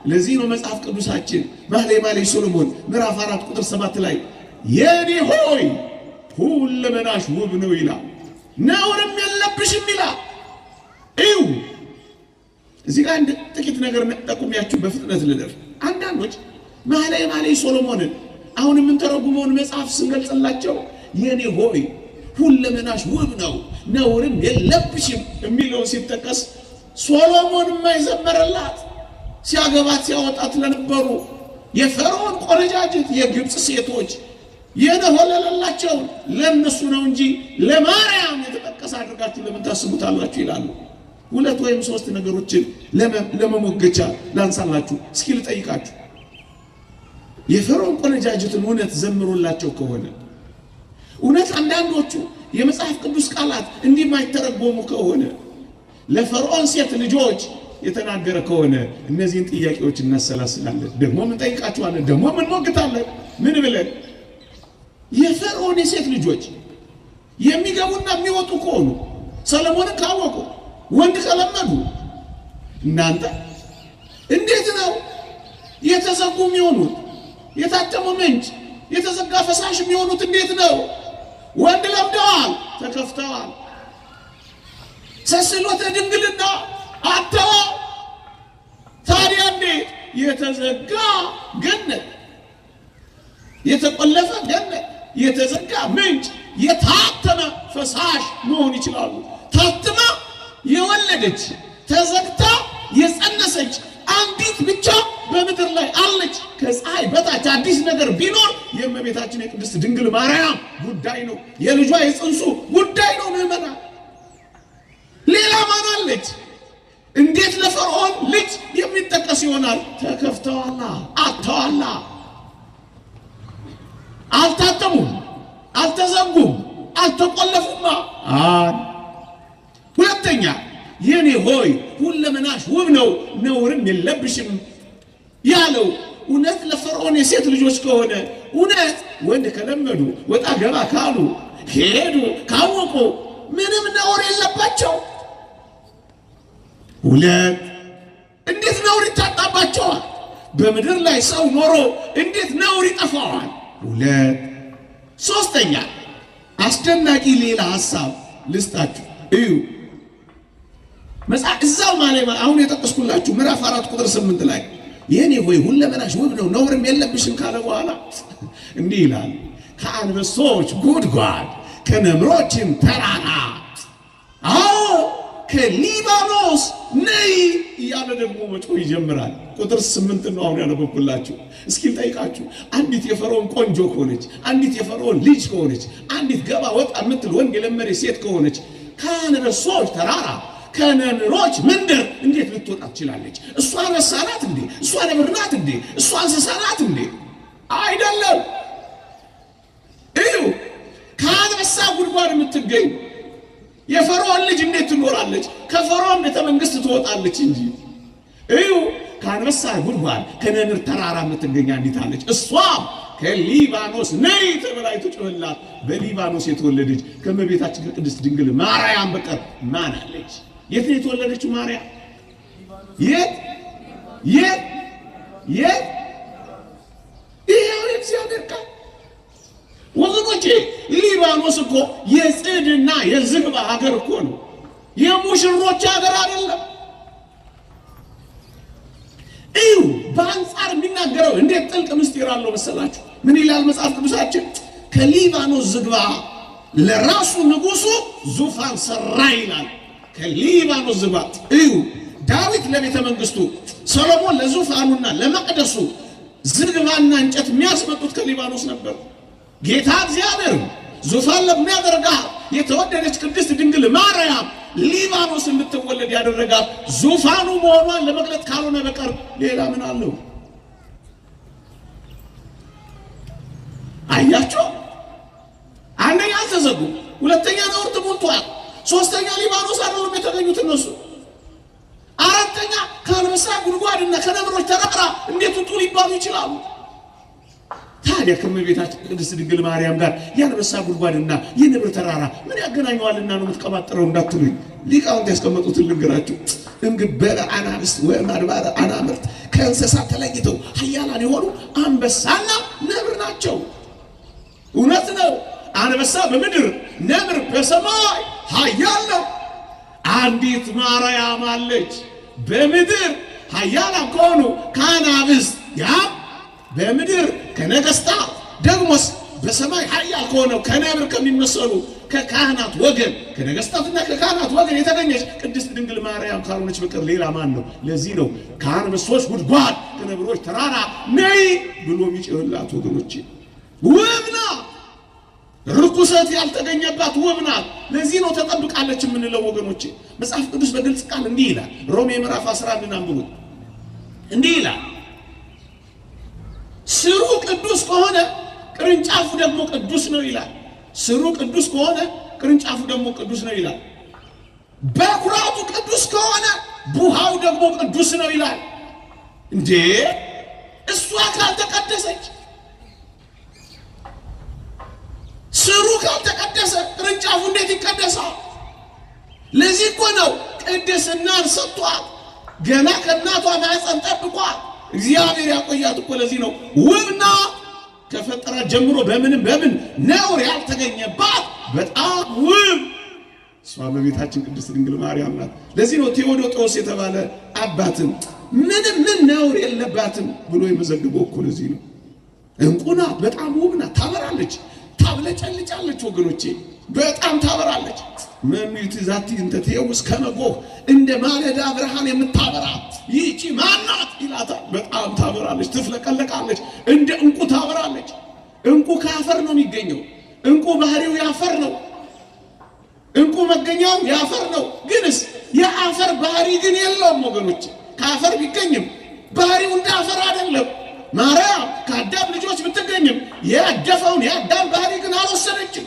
ለዚህ ነው መጽሐፍ ቅዱሳችን መኃልየ ሰሎሞን ምዕራፍ 4 ቁጥር 7 ላይ የኔ ሆይ ሁለመናሽ ውብ ነው ይላል፣ ነውርም የለብሽም ይላል። እዩ እዚህ ጋር ጥቂት ነገር ጠቁሚያችሁ በፍጥነት ልደር። አንዳንዶች መኃልየ ሰሎሞንን አሁን የምንተረጉመውን መጽሐፍ ስንገልጽላቸው የኔ ሆይ ሁለመናሽ ውብ ነው ነውርም የለብሽም የሚለውን ሲጠቀስ ሶሎሞን የማይዘመረላት ሲያገባት ሲያወጣት ለነበሩ የፈርዖን ቆነጃጅት የግብፅ ሴቶች የነሆለላቸው ለነሱ ነው እንጂ ለማርያም የተጠቀሰ አድርጋችሁ ለምን ታስቡታላችሁ ይላሉ። ሁለት ወይም ሶስት ነገሮችን ለመሞገቻ ላንሳላችሁ። እስኪ ልጠይቃችሁ፣ የፈርዖን ቆነጃጅትን እውነት ዘምሮላቸው ከሆነ እውነት አንዳንዶቹ የመጽሐፍ ቅዱስ ቃላት እንዲህ ማይተረጎሙ ከሆነ ለፈርዖን ሴት ልጆች የተናገረ ከሆነ እነዚህን ጥያቄዎች እናሰላስላለን። ደግሞ ምን ጠይቃችኋለን? ደግሞ ምን ሞግታለን? ምን ብለን የፈርዖን የሴት ልጆች የሚገቡና የሚወጡ ከሆኑ ሰለሞንን ካወቁ ወንድ ከለመዱ እናንተ እንዴት ነው የተዘጉ የሚሆኑት? የታተሙ ምንጭ የተዘጋ ፈሳሽ የሚሆኑት እንዴት ነው? ወንድ ለምደዋል፣ ተከፍተዋል። ሰስሎተ ድንግልና አተዋ። ታዲያ እንዴት የተዘጋ ገነት፣ የተቆለፈ ገነት፣ የተዘጋ ምንጭ፣ የታተመ ፈሳሽ መሆን ይችላሉ? ታትማ የወለደች ተዘግታ የጸነሰች አንዲት ብቻ በምድር ላይ አለች። ከፀሐይ በታች አዲስ ነገር ቢኖር የእመቤታችን የቅድስት ድንግል ማርያም ጉዳይ ነው። የልጇ የጽንሱ ጉዳይ ነው። ምዕመናን ሌላ ማን አለች? እንዴት ለፈርዖን ልጅ የሚጠቀስ ይሆናል? ተከፍተዋላ፣ አጥተዋላ፣ አልታተሙም፣ አልተዘጉም፣ አልተቆለፉማ። ሁለተኛ የኔ ሆይ ሁለመናሽ ውብ ነው ነውርም የለብሽም ያለው እውነት ለፈርዖን የሴት ልጆች ከሆነ እውነት ወንድ ከለመዱ ወጣ ገባ ካሉ ሄዱ ካወቁ ምንም ነውር የለባቸው። ሁለት እንዴት ነውር ይታጣባቸዋል? በምድር ላይ ሰው ኖሮ እንዴት ነውር ይጠፋዋል? 2 ሶስተኛ አስደናቂ ሌላ ሐሳብ ልስጣችሁ እዩ። መጽሐፍ እዛው ማለት አሁን የጠቀስኩላችሁ ምዕራፍ 4 ቁጥር 8 ላይ የኔ ሆይ ሁለመናሽ ውብ ነው ነውርም የለብሽም ካለ በኋላ እንዲህ ይላል ከአንበሶች ጉድጓድ ከነምሮችም ተራራ አዎ ከሊባኖስ ነይ እያለ ደግሞ መጮህ ይጀምራል። ቁጥር 8 ነው አሁን ያነበብኩላችሁ። እስኪ ጠይቃችሁ አንዲት የፈርዖን ቆንጆ ከሆነች፣ አንዲት የፈርዖን ልጅ ከሆነች፣ አንዲት ገባ ወጣ የምትል ወንድ የለመደች ሴት ከሆነች ከአንበሶች ተራራ ከነምሮች መንደር እንዴት ልትወጣ ትችላለች? እሷ አንበሳ ናት እንዴ? እሷ ነብር ናት እንዴ? እሷ እንስሳ ናት እንዴ? አይደለም። እዩ ከአንበሳ ጉድጓድ የምትገኝ የፈርዖን ልጅ እንዴት ትኖራለች? ከፈርዖን ቤተ መንግስት ትወጣለች እንጂ። እዩ ከአንበሳ ጉድጓድ ከነምር ተራራ የምትገኝ አንዲት አለች። እሷም ከሊባኖስ ነይ ተብላ የተጮኸላት በሊባኖስ የተወለደች ከእመቤታችን ከቅድስት ድንግል ማርያም በቀር ማን አለች? የት ነው የተወለደችው ማርያም? የት የት የት? ይሄው የእግዚአብሔር ቃል ወገኖቼ። ሊባኖስ እኮ የጽድና የዝግባ ሀገር እኮ ነው፣ የሙሽሮች ሀገር አይደለም። እዩ በአንጻር የሚናገረው እንዴት ጥልቅ ምስጢር አለው መሰላችሁ? ምን ይላል መጽሐፍ ቅዱሳችን? ከሊባኖስ ዝግባ ለራሱ ንጉሱ ዙፋን ሰራ ይላል። ከሊባኖስ ዝግባ። እዩ ዳዊት ለቤተ መንግስቱ፣ ሰሎሞን ለዙፋኑና ለመቅደሱ ዝግባና እንጨት የሚያስመጡት ከሊባኖስ ነበር። ጌታ እግዚአብሔር ዙፋን ለሚያደርጋት የተወደደች ቅድስት ድንግል ማርያም ሊባኖስ እንድትወለድ ያደረጋት ዙፋኑ መሆኗን ለመግለጥ ካልሆነ በቀር ሌላ ምን አለው? አያችሁ፣ አንደኛ ተዘጉ፣ ሁለተኛ ነውር ተሞልቷል፣ ሶስተኛ ሊባኖስ አይደለም የተገኙት እነሱ፣ አራተኛ ከአንበሳ ጉድጓድና ከነምሮች ተራራ እንዴት ውጡ ሊባሉ ይችላሉ? ታዲያ ከእመቤታችን ቅድስት ድንግል ማርያም ጋር የአንበሳ ጉድጓድና የነብር ተራራ ምን ያገናኘዋልና ነው የምትቀባጥረው እንዳትሉኝ፣ ሊቃውንት ያስቀመጡትን ልንገራችሁ። እንግበረ አናብስት ወእምአድባረ አናምርት፣ ከእንስሳት ተለይተው ኃያላን የሆኑ አንበሳና ነብር ናቸው። እውነት ነው። አንበሳ በምድር ነብር በሰማይ ኃያል ነው። አንዲት ማርያም አለች በምድር ኃያላን ከሆኑ ከአናብስት ያም በምድር ከነገስታት ደግሞስ በሰማይ ኃያል ከሆነው ከነብር ከሚመሰሉ ከካህናት ወገን ከነገስታትና ከካህናት ወገን የተገኘች ቅድስት ድንግል ማርያም ካልሆነች በቀር ሌላ ማን ነው? ለዚህ ነው ከአንበሶች ጉድጓድ ከነብሮች ተራራ ነይ ብሎ የሚጮህላት ወገኖቼ። ውብ ናት፣ ርኩሰት ያልተገኘባት ውብ ናት። ለዚህ ነው ተጠብቃለች የምንለው ወገኖቼ። መጽሐፍ ቅዱስ በግልጽ ቃል እንዲህ ይላል። ሮሜ ምዕራፍ 11 አንብቡት። እንዲህ ይላል ስሩ ቅዱስ ከሆነ ቅርንጫፉ ደግሞ ቅዱስ ነው ይላል። ስሩ ቅዱስ ከሆነ ቅርንጫፉ ደግሞ ቅዱስ ነው ይላል። በኩራቱ ቅዱስ ከሆነ ቡሃው ደግሞ ቅዱስ ነው ይላል። እንዴ እሷ ካልተቀደሰች፣ ስሩ ካልተቀደሰ ቅርንጫፉ እንዴት ይቀደሳል? ለዚህ እኮ ነው ቅድስናን ሰጥቷት ገና ከእናቷ ማኅፀን ጠብቋት እግዚአብሔር ያቆያት እኮ። ለዚህ ነው ውብና ከፈጠራት ጀምሮ በምን ነውር ያልተገኘባት በጣም ውብ እሷ እመቤታችን ቅድስት ድንግል ማርያም ናት። ለዚህ ነው ቴዎዶጦስ የተባለ አባትን ምንም ነውር የለባትም ብሎ የመዘግበው እኮ። ለዚህ ነው እንቁ ናት፣ በጣም ውብ ናት፣ ታበራለች፣ ታብለጨልጫለች ወገኖቼ፣ በጣም ታበራለች። መምዩት ዛቲ እንተ ትየውስ ከመጎህ እንደ ማለዳ ብርሃን የምታበራ ይህቺ ማናት ይላታል። በጣም ታበራለች፣ ትፍለቀለቃለች፣ እንደ እንቁ ታበራለች። እንቁ ከአፈር ነው የሚገኘው። እንቁ ባህሪው ያፈር ነው። እንቁ መገኛው ያፈር ነው። ግንስ የአፈር ባህሪ ግን የለውም ወገኖች። ከአፈር ቢገኝም ባህሪው እንደ አፈር አይደለም። ማርያም ከአዳም ልጆች ብትገኝም ያደፈውን የአዳም ባህሪ ግን አልወሰደችም።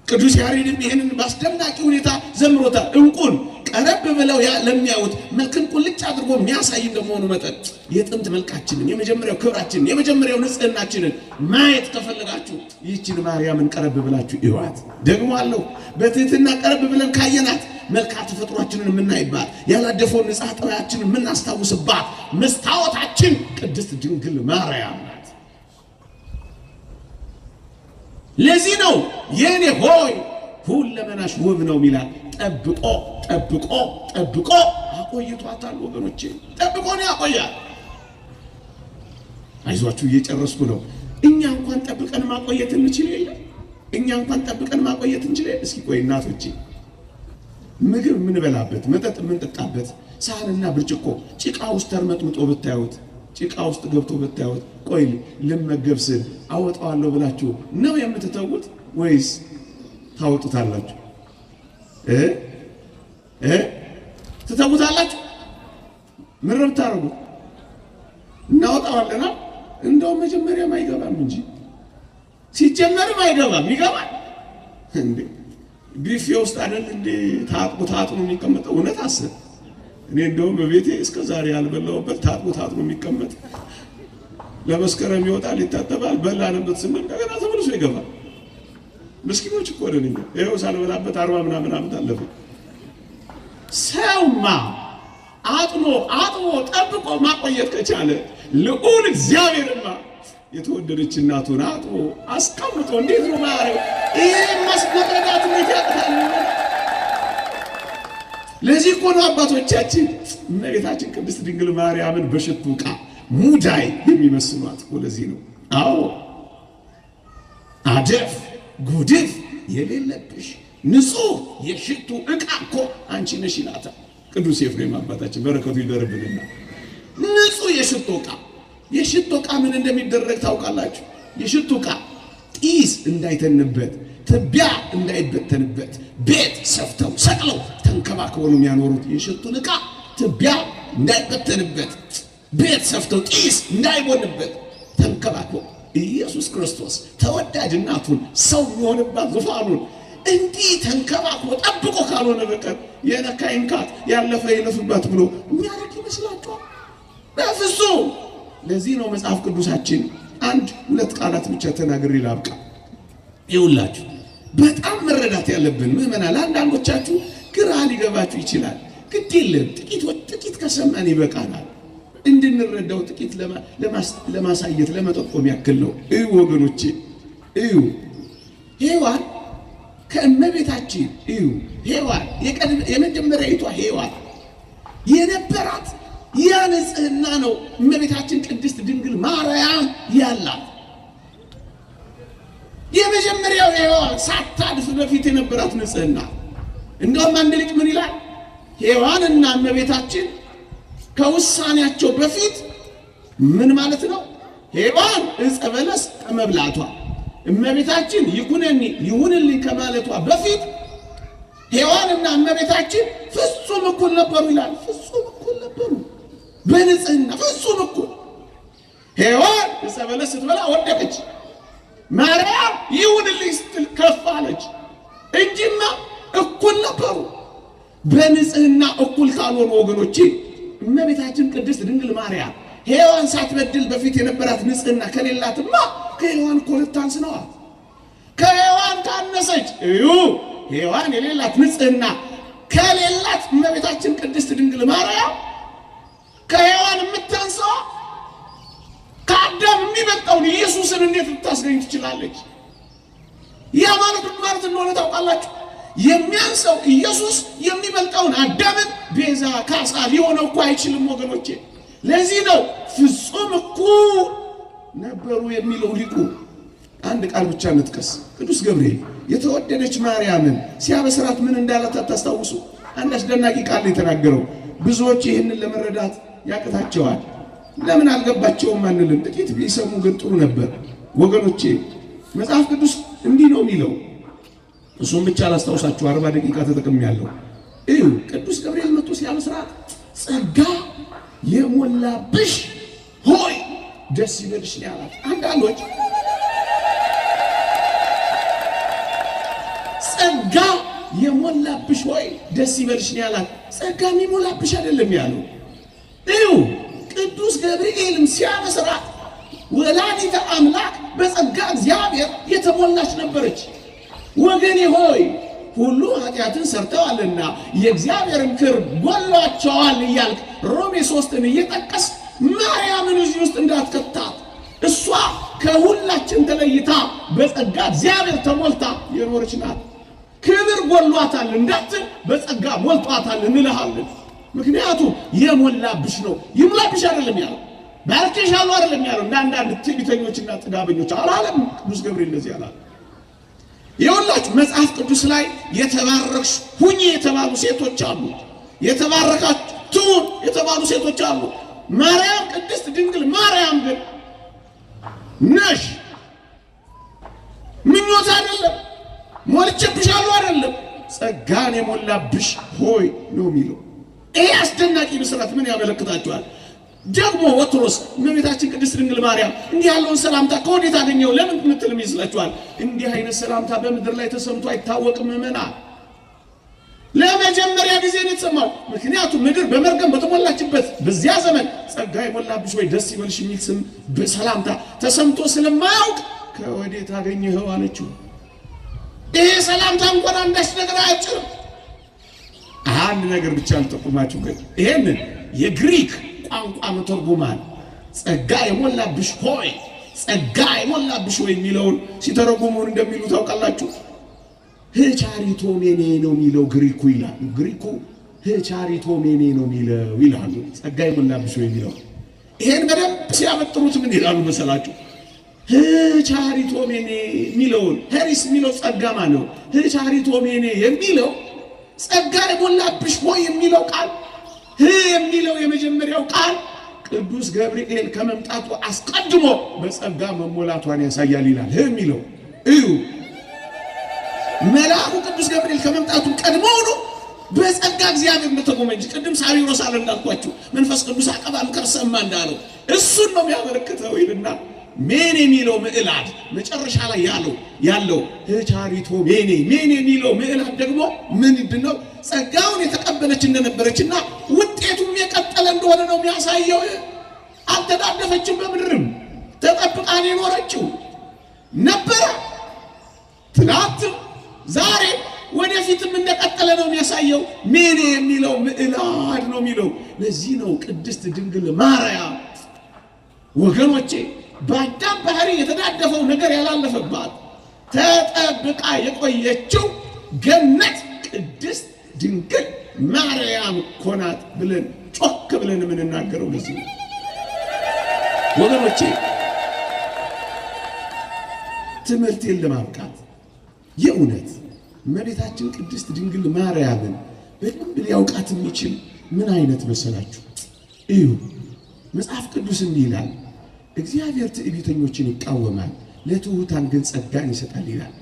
ቅዱስ ያሬድም ይህንን በአስደናቂ ሁኔታ ዘምሮታል። እንቁን ቀረብ ብለው ለሚያዩት መልክን ቁልጭ አድርጎ የሚያሳይ እንደመሆኑ መጠን የጥንት መልካችንን፣ የመጀመሪያው ክብራችንን፣ የመጀመሪያው ንጽህናችንን ማየት ከፈለጋችሁ ይህችን ማርያምን ቀረብ ብላችሁ እዩዋት። ደግሞ አለው በትህትና ቀረብ ብለን ካየናት መልካ ተፈጥሯችንን የምናይባት፣ ያላደፈውን ንጽሐ ጠባያችንን የምናስታውስባት መስታወታችን ቅድስት ድንግል ማርያም ናት። ለዚህ ነው የኔ ሆይ ሁለመናሽ ውብ ነው ይላል። ጠብቆ ጠብቆ ጠብቆ አቆይቷታል ወገኖቼ፣ ጠብቆ ነው ያቆያል። አይዟችሁ እየጨረስኩ ነው። እኛ እንኳን ጠብቀን ማቆየት እንችል የለ? እኛ እንኳን ጠብቀን ማቆየት እንችል? እስኪ ቆይ እናቶቼ፣ ምግብ የምንበላበት መጠጥ የምንጠጣበት ሳህንና ብርጭቆ ጭቃ ውስጥ ተርመጥምጦ ብታዩት፣ ጭቃ ውስጥ ገብቶ ብታዩት፣ ቆይ ልመገብ ስል አወጣዋለሁ ብላችሁ ነው የምትተውት ወይስ ታወጡታላችሁ? ትተውታላችሁ? ምን ነው ታረጉት? እናወጣዋለና እንደው መጀመሪያም አይገባም እንጂ ሲጀመርም አይገባም። ይገባል እንዴ? ቢፌ ውስጥ አይደል እንዴ ታጥቦ የሚቀመጠው? እውነት አስብ። እኔ እንደውም በቤቴ እስከ ዛሬ ያልበላሁበት ታጥቦ የሚቀመጥ ለመስከረም ይወጣል፣ ይታጠባል፣ በላንበት ስንል እንደገና ተመልሶ ይገባል። ምስኪኖች እኮ ነን እኛ። ይኸው ሳልበላበት 40 ምናምን ዓመት አለፈ። ሰውማ አጥቦ ጠብቆ ማቆየት ከቻለ ልዑል እግዚአብሔርማ የተወደደች እናቱን አጥቦ አስቀምጦ እንዴት ነው ማረው? ይሄ ማስመረዳት ነው ያጣል። ለዚህ እኮ ነው አባቶቻችን እመቤታችን ቅድስት ድንግል ማርያምን በሽቱ ዕቃ ሙዳይ የሚመስሏት እኮ ለዚህ ነው። አዎ አደፍ ጉድፍ የሌለብሽ ንጹህ የሽቱ ዕቃ እኮ አንቺ ነሽ ይላታል ቅዱስ ኤፍሬም አባታችን፣ በረከቱ ይደርብንና። ንጹህ የሽቱ ዕቃ። የሽቱ ዕቃ ምን እንደሚደረግ ታውቃላችሁ? የሽቱ ዕቃ ጢስ እንዳይተንበት፣ ትቢያ እንዳይበተንበት ቤት ሰፍተው ሰቅለው ተንከባክበው ነው የሚያኖሩት። የሽቱን ዕቃ ትቢያ እንዳይበተንበት፣ ቤት ሰፍተው ጢስ እንዳይቦንበት ተንከባክበው ኢየሱስ ክርስቶስ ተወዳጅ እናቱን ሰው የሚሆንባት ዙፋኑን እንዲህ ተንከባክቦ ጠብቆ ካልሆነ በቀር የነካ ይንካት ያለፈ ይለፍባት ብሎ የሚያደርግ ይመስላችኋል? በፍጹም። ለዚህ ነው መጽሐፍ ቅዱሳችን አንድ ሁለት ቃላት ብቻ ተናግሬ ላብቃ። ይኸውላችሁ በጣም መረዳት ያለብን ምዕመናን፣ ለአንዳንዶቻችሁ ግራ ሊገባችሁ ይችላል። ግድ የለም ጥቂት ከሰማን ይበቃናል። እንድንረዳው ጥቂት ለማሳየት ለመጠቆም ያክል ነው። እዩ ወገኖቼ፣ እዩ ሔዋን ከእመቤታችን እዩ ሔዋን የመጀመሪያዊቷ ሔዋን የነበራት ያ ንጽሕና ነው እመቤታችን ቅድስት ድንግል ማርያም ያላት። የመጀመሪያው ሔዋን ሳታድፍ በፊት የነበራት ንጽሕና። እንደውም አንድ ሊቅ ምን ይላል? ሔዋንና እመቤታችን ከውሳኔያቸው በፊት ምን ማለት ነው? ሔዋን ዕፀ በለስ ከመብላቷ እመቤታችን ይሁንልኝ ከማለቷ በፊት ሔዋንና እመቤታችን ፍጹም እኩል ነበሩ ይላል። ፍጹም እኩል ነበሩ በንጽሕና ፍጹም እኩል። ሔዋን ዕፀ በለስ ስትበላ ወደቀች፣ ማርያም ይሁንልኝ ስትል ከፍ አለች እንጂማ እኩል ነበሩ በንጽሕና። እኩል ካልሆኑ ወገኖቼ እመቤታችን ቅድስት ድንግል ማርያም ሔዋን ሳትበድል በፊት የነበራት ንጽሕና ከሌላትማ ከሔዋን እኮ ልታንስ ነዋ። ከሔዋን ካነሰች እዩ ሔዋን የሌላት ንጽሕና ከሌላት እመቤታችን ቅድስት ድንግል ማርያም ከሔዋን የምታንሰዋ ከአዳም የሚበልጠውን ኢየሱስን እንዴት ልታስገኝ ትችላለች? ያ ማለት ምን ማለት እንደሆነ ታውቃላችሁ? የሚያንሰው ኢየሱስ የሚበልጠውን አዳምን ቤዛ ካሳ ሊሆነው እኮ አይችልም ወገኖቼ። ለዚህ ነው ፍጹም እኩል ነበሩ የሚለው ሊቁ። አንድ ቃል ብቻ እንጥቀስ። ቅዱስ ገብርኤል የተወደደች ማርያምን ሲያበስራት ምን እንዳላት ታስታውሱ? አንድ አስደናቂ ቃል የተናገረው። ብዙዎች ይህንን ለመረዳት ያቅታቸዋል። ለምን አልገባቸውም አንልም። ጥቂት ቢሰሙ ግን ጥሩ ነበር ወገኖቼ። መጽሐፍ ቅዱስ እንዲህ ነው የሚለው። እሱም ብቻ ላስታውሳችሁ 40 ደቂቃ ተጠቅሜያለሁ። እዩ ቅዱስ ገብርኤል መጥቶ ሲያበስራት ጸጋ የሞላብሽ ሆይ ደስ ይበልሽ ነው ያላት። አንዳንዶች ጸጋ የሞላብሽ ሆይ ደስ ይበልሽ ነው ያላት። ጸጋ የሚሞላብሽ አይደለም ያለው። እዩ ቅዱስ ገብርኤልም ሲያበስራት ወላዲተ አምላክ በጸጋ እግዚአብሔር የተሞላች ነበረች። ወገኔ ሆይ ሁሉ ኃጢአትን ሰርተዋልና የእግዚአብሔርን ክብር ጎሏቸዋል እያልክ ሮሜ 3ን እየጠቀስ ማርያምን እዚህ ውስጥ እንዳትከታት። እሷ ከሁላችን ተለይታ በጸጋ እግዚአብሔር ተሞልታ የኖረች ናት። ክብር ጎሏታል እንዳትል በጸጋ ሞልቷታል እንልሃለን። ምክንያቱም የሞላብሽ ነው። ይሙላብሽ አይደለም ያለው፣ ባርኬሻለሁ አይደለም ያለው። አንዳንድ ትዕቢተኞችና ጥጋበኞች አላለም ቅዱስ ገብርኤል እንደዚህ አላለ። የሁላችሁ መጽሐፍ ቅዱስ ላይ የተባረክሽ ሁኚ የተባሉ ሴቶች አሉ፣ የተባረካችሁ ትሁን የተባሉ ሴቶች አሉ። ማርያም ቅድስት ድንግል ማርያም ግን ነሽ ምኞት አይደለም፣ ሞልቼብሻለሁ አይደለም፣ ጸጋን የሞላብሽ ሆይ ነው የሚለው። ይሄ አስደናቂ ምስራት ምን ያመለክታችኋል? ደግሞ ወትሮስ እመቤታችን ቅድስት ድንግል ማርያም እንዲህ ያለውን ሰላምታ ከወዴት አገኘው ለምን ምትልም ይመስላችኋል? እንዲህ አይነት ሰላምታ በምድር ላይ ተሰምቶ አይታወቅም። ምዕመናን ለመጀመሪያ ጊዜ ነው የተሰማው። ምክንያቱም ምድር በመርገም በተሞላችበት በዚያ ዘመን ጸጋ የሞላብሽ ወይ ደስ ይበልሽ የሚል ስም በሰላምታ ተሰምቶ ስለማያውቅ ከወዴት አገኘኸው አለችው። ይሄ ሰላምታ እንኳን አንዳች ነገር አያጭርም። አንድ ነገር ብቻ ልጠቁማችሁ ግን ይሄንን የግሪክ ቋንቋ መተርጉማን ጸጋ የሞላብሽ ሆይ ጸጋ የሞላብሽ ሆይ የሚለውን ሲተረጉሙን እንደሚሉ ታውቃላችሁ። ሄቻሪቶ ሜኔ ነው የሚለው ግሪኩ ይላል። ግሪኩ ሄቻሪቶ ሜኔ ነው የሚለው ይላሉ። ጸጋ የሞላብሽ ሆይ የሚለው ይሄን በደንብ ሲያመጥሩት ምን ይላሉ መሰላችሁ? ሄቻሪቶ ሜኔ የሚለውን ሄሪስ የሚለው ጸጋ ማለት ነው። ሄቻሪቶ ሜኔ የሚለው ጸጋ የሞላብሽ ሆይ የሚለው ቃል የሚለው የመጀመሪያው ቃል ቅዱስ ገብርኤል ከመምጣቱ አስቀድሞ በጸጋ መሞላቷን ያሳያል ይላል። የሚለው እዩ መልአኩ ቅዱስ ገብርኤል ከመምጣቱ ቀድሞ ሆኖ በጸጋ እግዚአብሔር እንደተጎመ እንጂ ቅድም ሳዊሮስ አለ እንዳልኳችሁ መንፈስ ቅዱስ አቀባም ከርሰማ እንዳለው እሱን ነው የሚያመለክተው ይልና ሜን የሚለው ምዕላድ መጨረሻ ላይ ያለው ሄቻሪቶ ሜን የሚለው ምዕላድ ደግሞ ምንድነው? ጸጋውን የተቀበለች እንደነበረችና ውጤቱም የቀጠለ እንደሆነ ነው የሚያሳየው። አልተዳደፈችም፣ በምድርም ተጠብቃን የኖረችው ነበረ። ትናንትም ዛሬ ወደፊትም እንደቀጠለ ነው የሚያሳየው። ሜን የሚለው ምዕላድ ነው የሚለው። ለዚህ ነው ቅድስት ድንግል ማርያም ወገኖቼ በአዳም ባህሪ የተዳደፈው ነገር ያላለፈባት ተጠብቃ የቆየችው ገነት ቅድስት ድንግል ማርያም ኮናት ብለን ጮክ ብለን የምንናገረው ለዚህ ነው ወገኖቼ። ትምህርቴን ለማብቃት የእውነት እመቤታችን ቅድስት ድንግል ማርያምን በደንብ ሊያውቃት የሚችል ምን አይነት መሰላችሁ? እዩ መጽሐፍ ቅዱስ እንዲህ ይላል፣ እግዚአብሔር ትዕቢተኞችን ይቃወማል፣ ለትሑታን ግን ጸጋን ይሰጣል ይላል።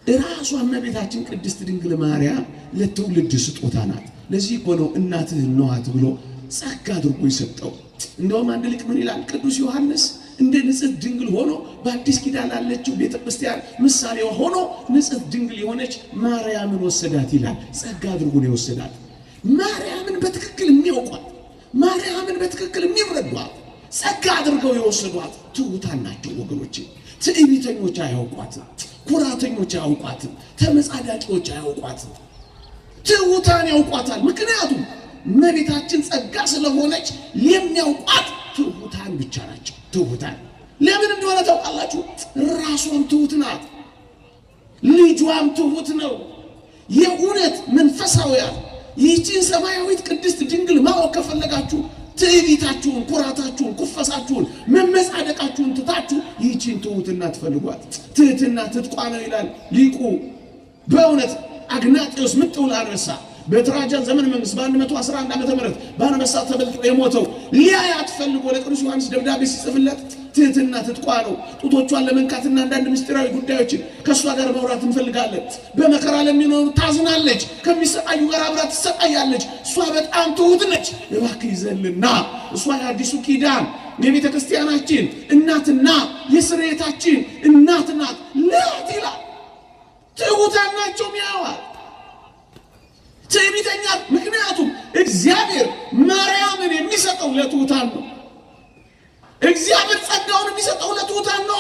እራሷ እመቤታችን ቅድስት ድንግል ማርያም ለትውልድ ስጦታ ናት። ለዚህ እኮ ነው እናትህ ነዋት ብሎ ጸጋ አድርጎ ይሰጠው። እንደውም አንድ ሊቅ ምን ይላል? ቅዱስ ዮሐንስ እንደ ንጽሕት ድንግል ሆኖ በአዲስ ኪዳን ላለችው ቤተ ክርስቲያን ምሳሌ ሆኖ ንጽሕት ድንግል የሆነች ማርያምን ወሰዳት ይላል። ጸጋ አድርጎ ነው የወሰዳት። ማርያምን በትክክል የሚያውቋት፣ ማርያምን በትክክል የሚረዷት ጸጋ አድርገው የወሰዷት ትሑታን ናቸው ወገኖቼ። ትዕቢተኞች አያውቋትም፣ ኩራተኞች አያውቋትም፣ ተመጻዳቂዎች አያውቋትም። ትሑታን ያውቋታል። ምክንያቱም እመቤታችን ጸጋ ስለሆነች የሚያውቋት ትሑታን ብቻ ናቸው። ትሑታን ለምን እንደሆነ ታውቃላችሁ? ራሷም ትሑት ናት፣ ልጇም ትሑት ነው። የእውነት መንፈሳውያን ይህችን ሰማያዊት ቅድስት ድንግል ማወቅ ከፈለጋችሁ ትዕቢታችሁን፣ ኩራታችሁን፣ ኩፈሳችሁን፣ መመጻደቃችሁን ትታችሁ ይህችን ትሑትና ትፈልጓት። ትሕትና ትጥቋ ነው ይላል ሊቁ። በእውነት አግናጤዎስ ምጥውል አንበሳ በትራጃን ዘመን መንግስት በ111 ዓመተ ምህረት በአንበሳ ተበልቶ የሞተው ሊያያት ፈልጎ ለቅዱስ ዮሐንስ ደብዳቤ ሲጽፍለት ትሕትና ትጥቋ ነው። ጡቶቿን ለመንካትና አንዳንድ ምስጢራዊ ጉዳዮችን ከእሷ ጋር መውራት እንፈልጋለን። በመከራ ለሚኖሩ ታዝናለች፣ ከሚሰቃዩ ጋር አብራ ትሰቃያለች። እሷ በጣም ትሑት ነች። እባክህ ይዘልና እሷ የአዲሱ ኪዳን የቤተ ክርስቲያናችን እናትና የስርየታችን እናት ናት ላት ይላል። ትሑታን ናቸው ሚያዋል ትዕቢተኛ። ምክንያቱም እግዚአብሔር ማርያምን የሚሰጠው ለትሑታን ነው። እግዚአብሔር ጸጋውን የሚሰጠው ለትሑታን ነው።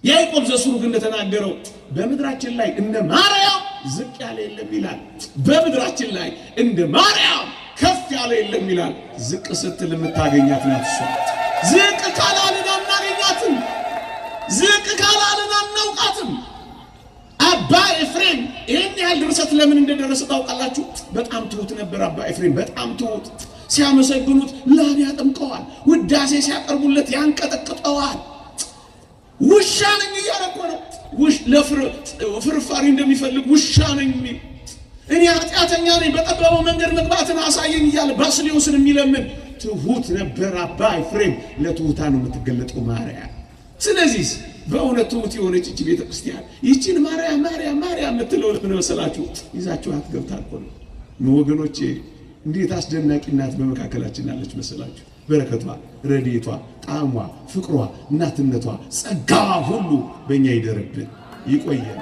ያዕቆብ ዘስሩግ እንደተናገረው በምድራችን ላይ እንደ ማርያም ዝቅ ያለ የለም ይላል። በምድራችን ላይ እንደ ማርያም ከፍ ያለ የለም ይላል። ዝቅ ስትል የምታገኛት ናት እሷ። ዝቅ ካላልን አናገኛት። አናውቃትም። አባ ኤፍሬም ይህን ያህል ድርሰት ለምን እንደደረሰ ታውቃላችሁ? በጣም ትሁት ነበር አባ ኤፍሬም፣ በጣም ትሁት። ሲያመሰግኑት ላብ ያጠምቀዋል፣ ውዳሴ ሲያቀርቡለት ያንቀጠቅጠዋል። ውሻ ነኝ እያለ እኮ ነው። ፍርፋሪ እንደሚፈልግ ውሻ ነኝ የሚል እኔ ኃጢአተኛ ነኝ በጠበበው መንገድ መግባትን አሳየኝ እያለ ባስልዮስን የሚለምን ትሁት ነበር አባ ኤፍሬም። ለትሁታ ነው የምትገለጠው ማርያም። ስለዚህ በእውነት ትሁት የሆነች እቺ ቤተክርስቲያን ይቺን ማርያም ማርያም ማርያም የምትለው ለምን መሰላችሁ? ይዛችኋት ገብታ እኮ ነው ወገኖቼ። እንዴት አስደናቂ እናት በመካከላችን አለች መሰላችሁ? በረከቷ፣ ረድኤቷ፣ ጣዕሟ፣ ፍቅሯ፣ እናትነቷ፣ ጸጋዋ ሁሉ በእኛ ይደርብን፣ ይቆየን።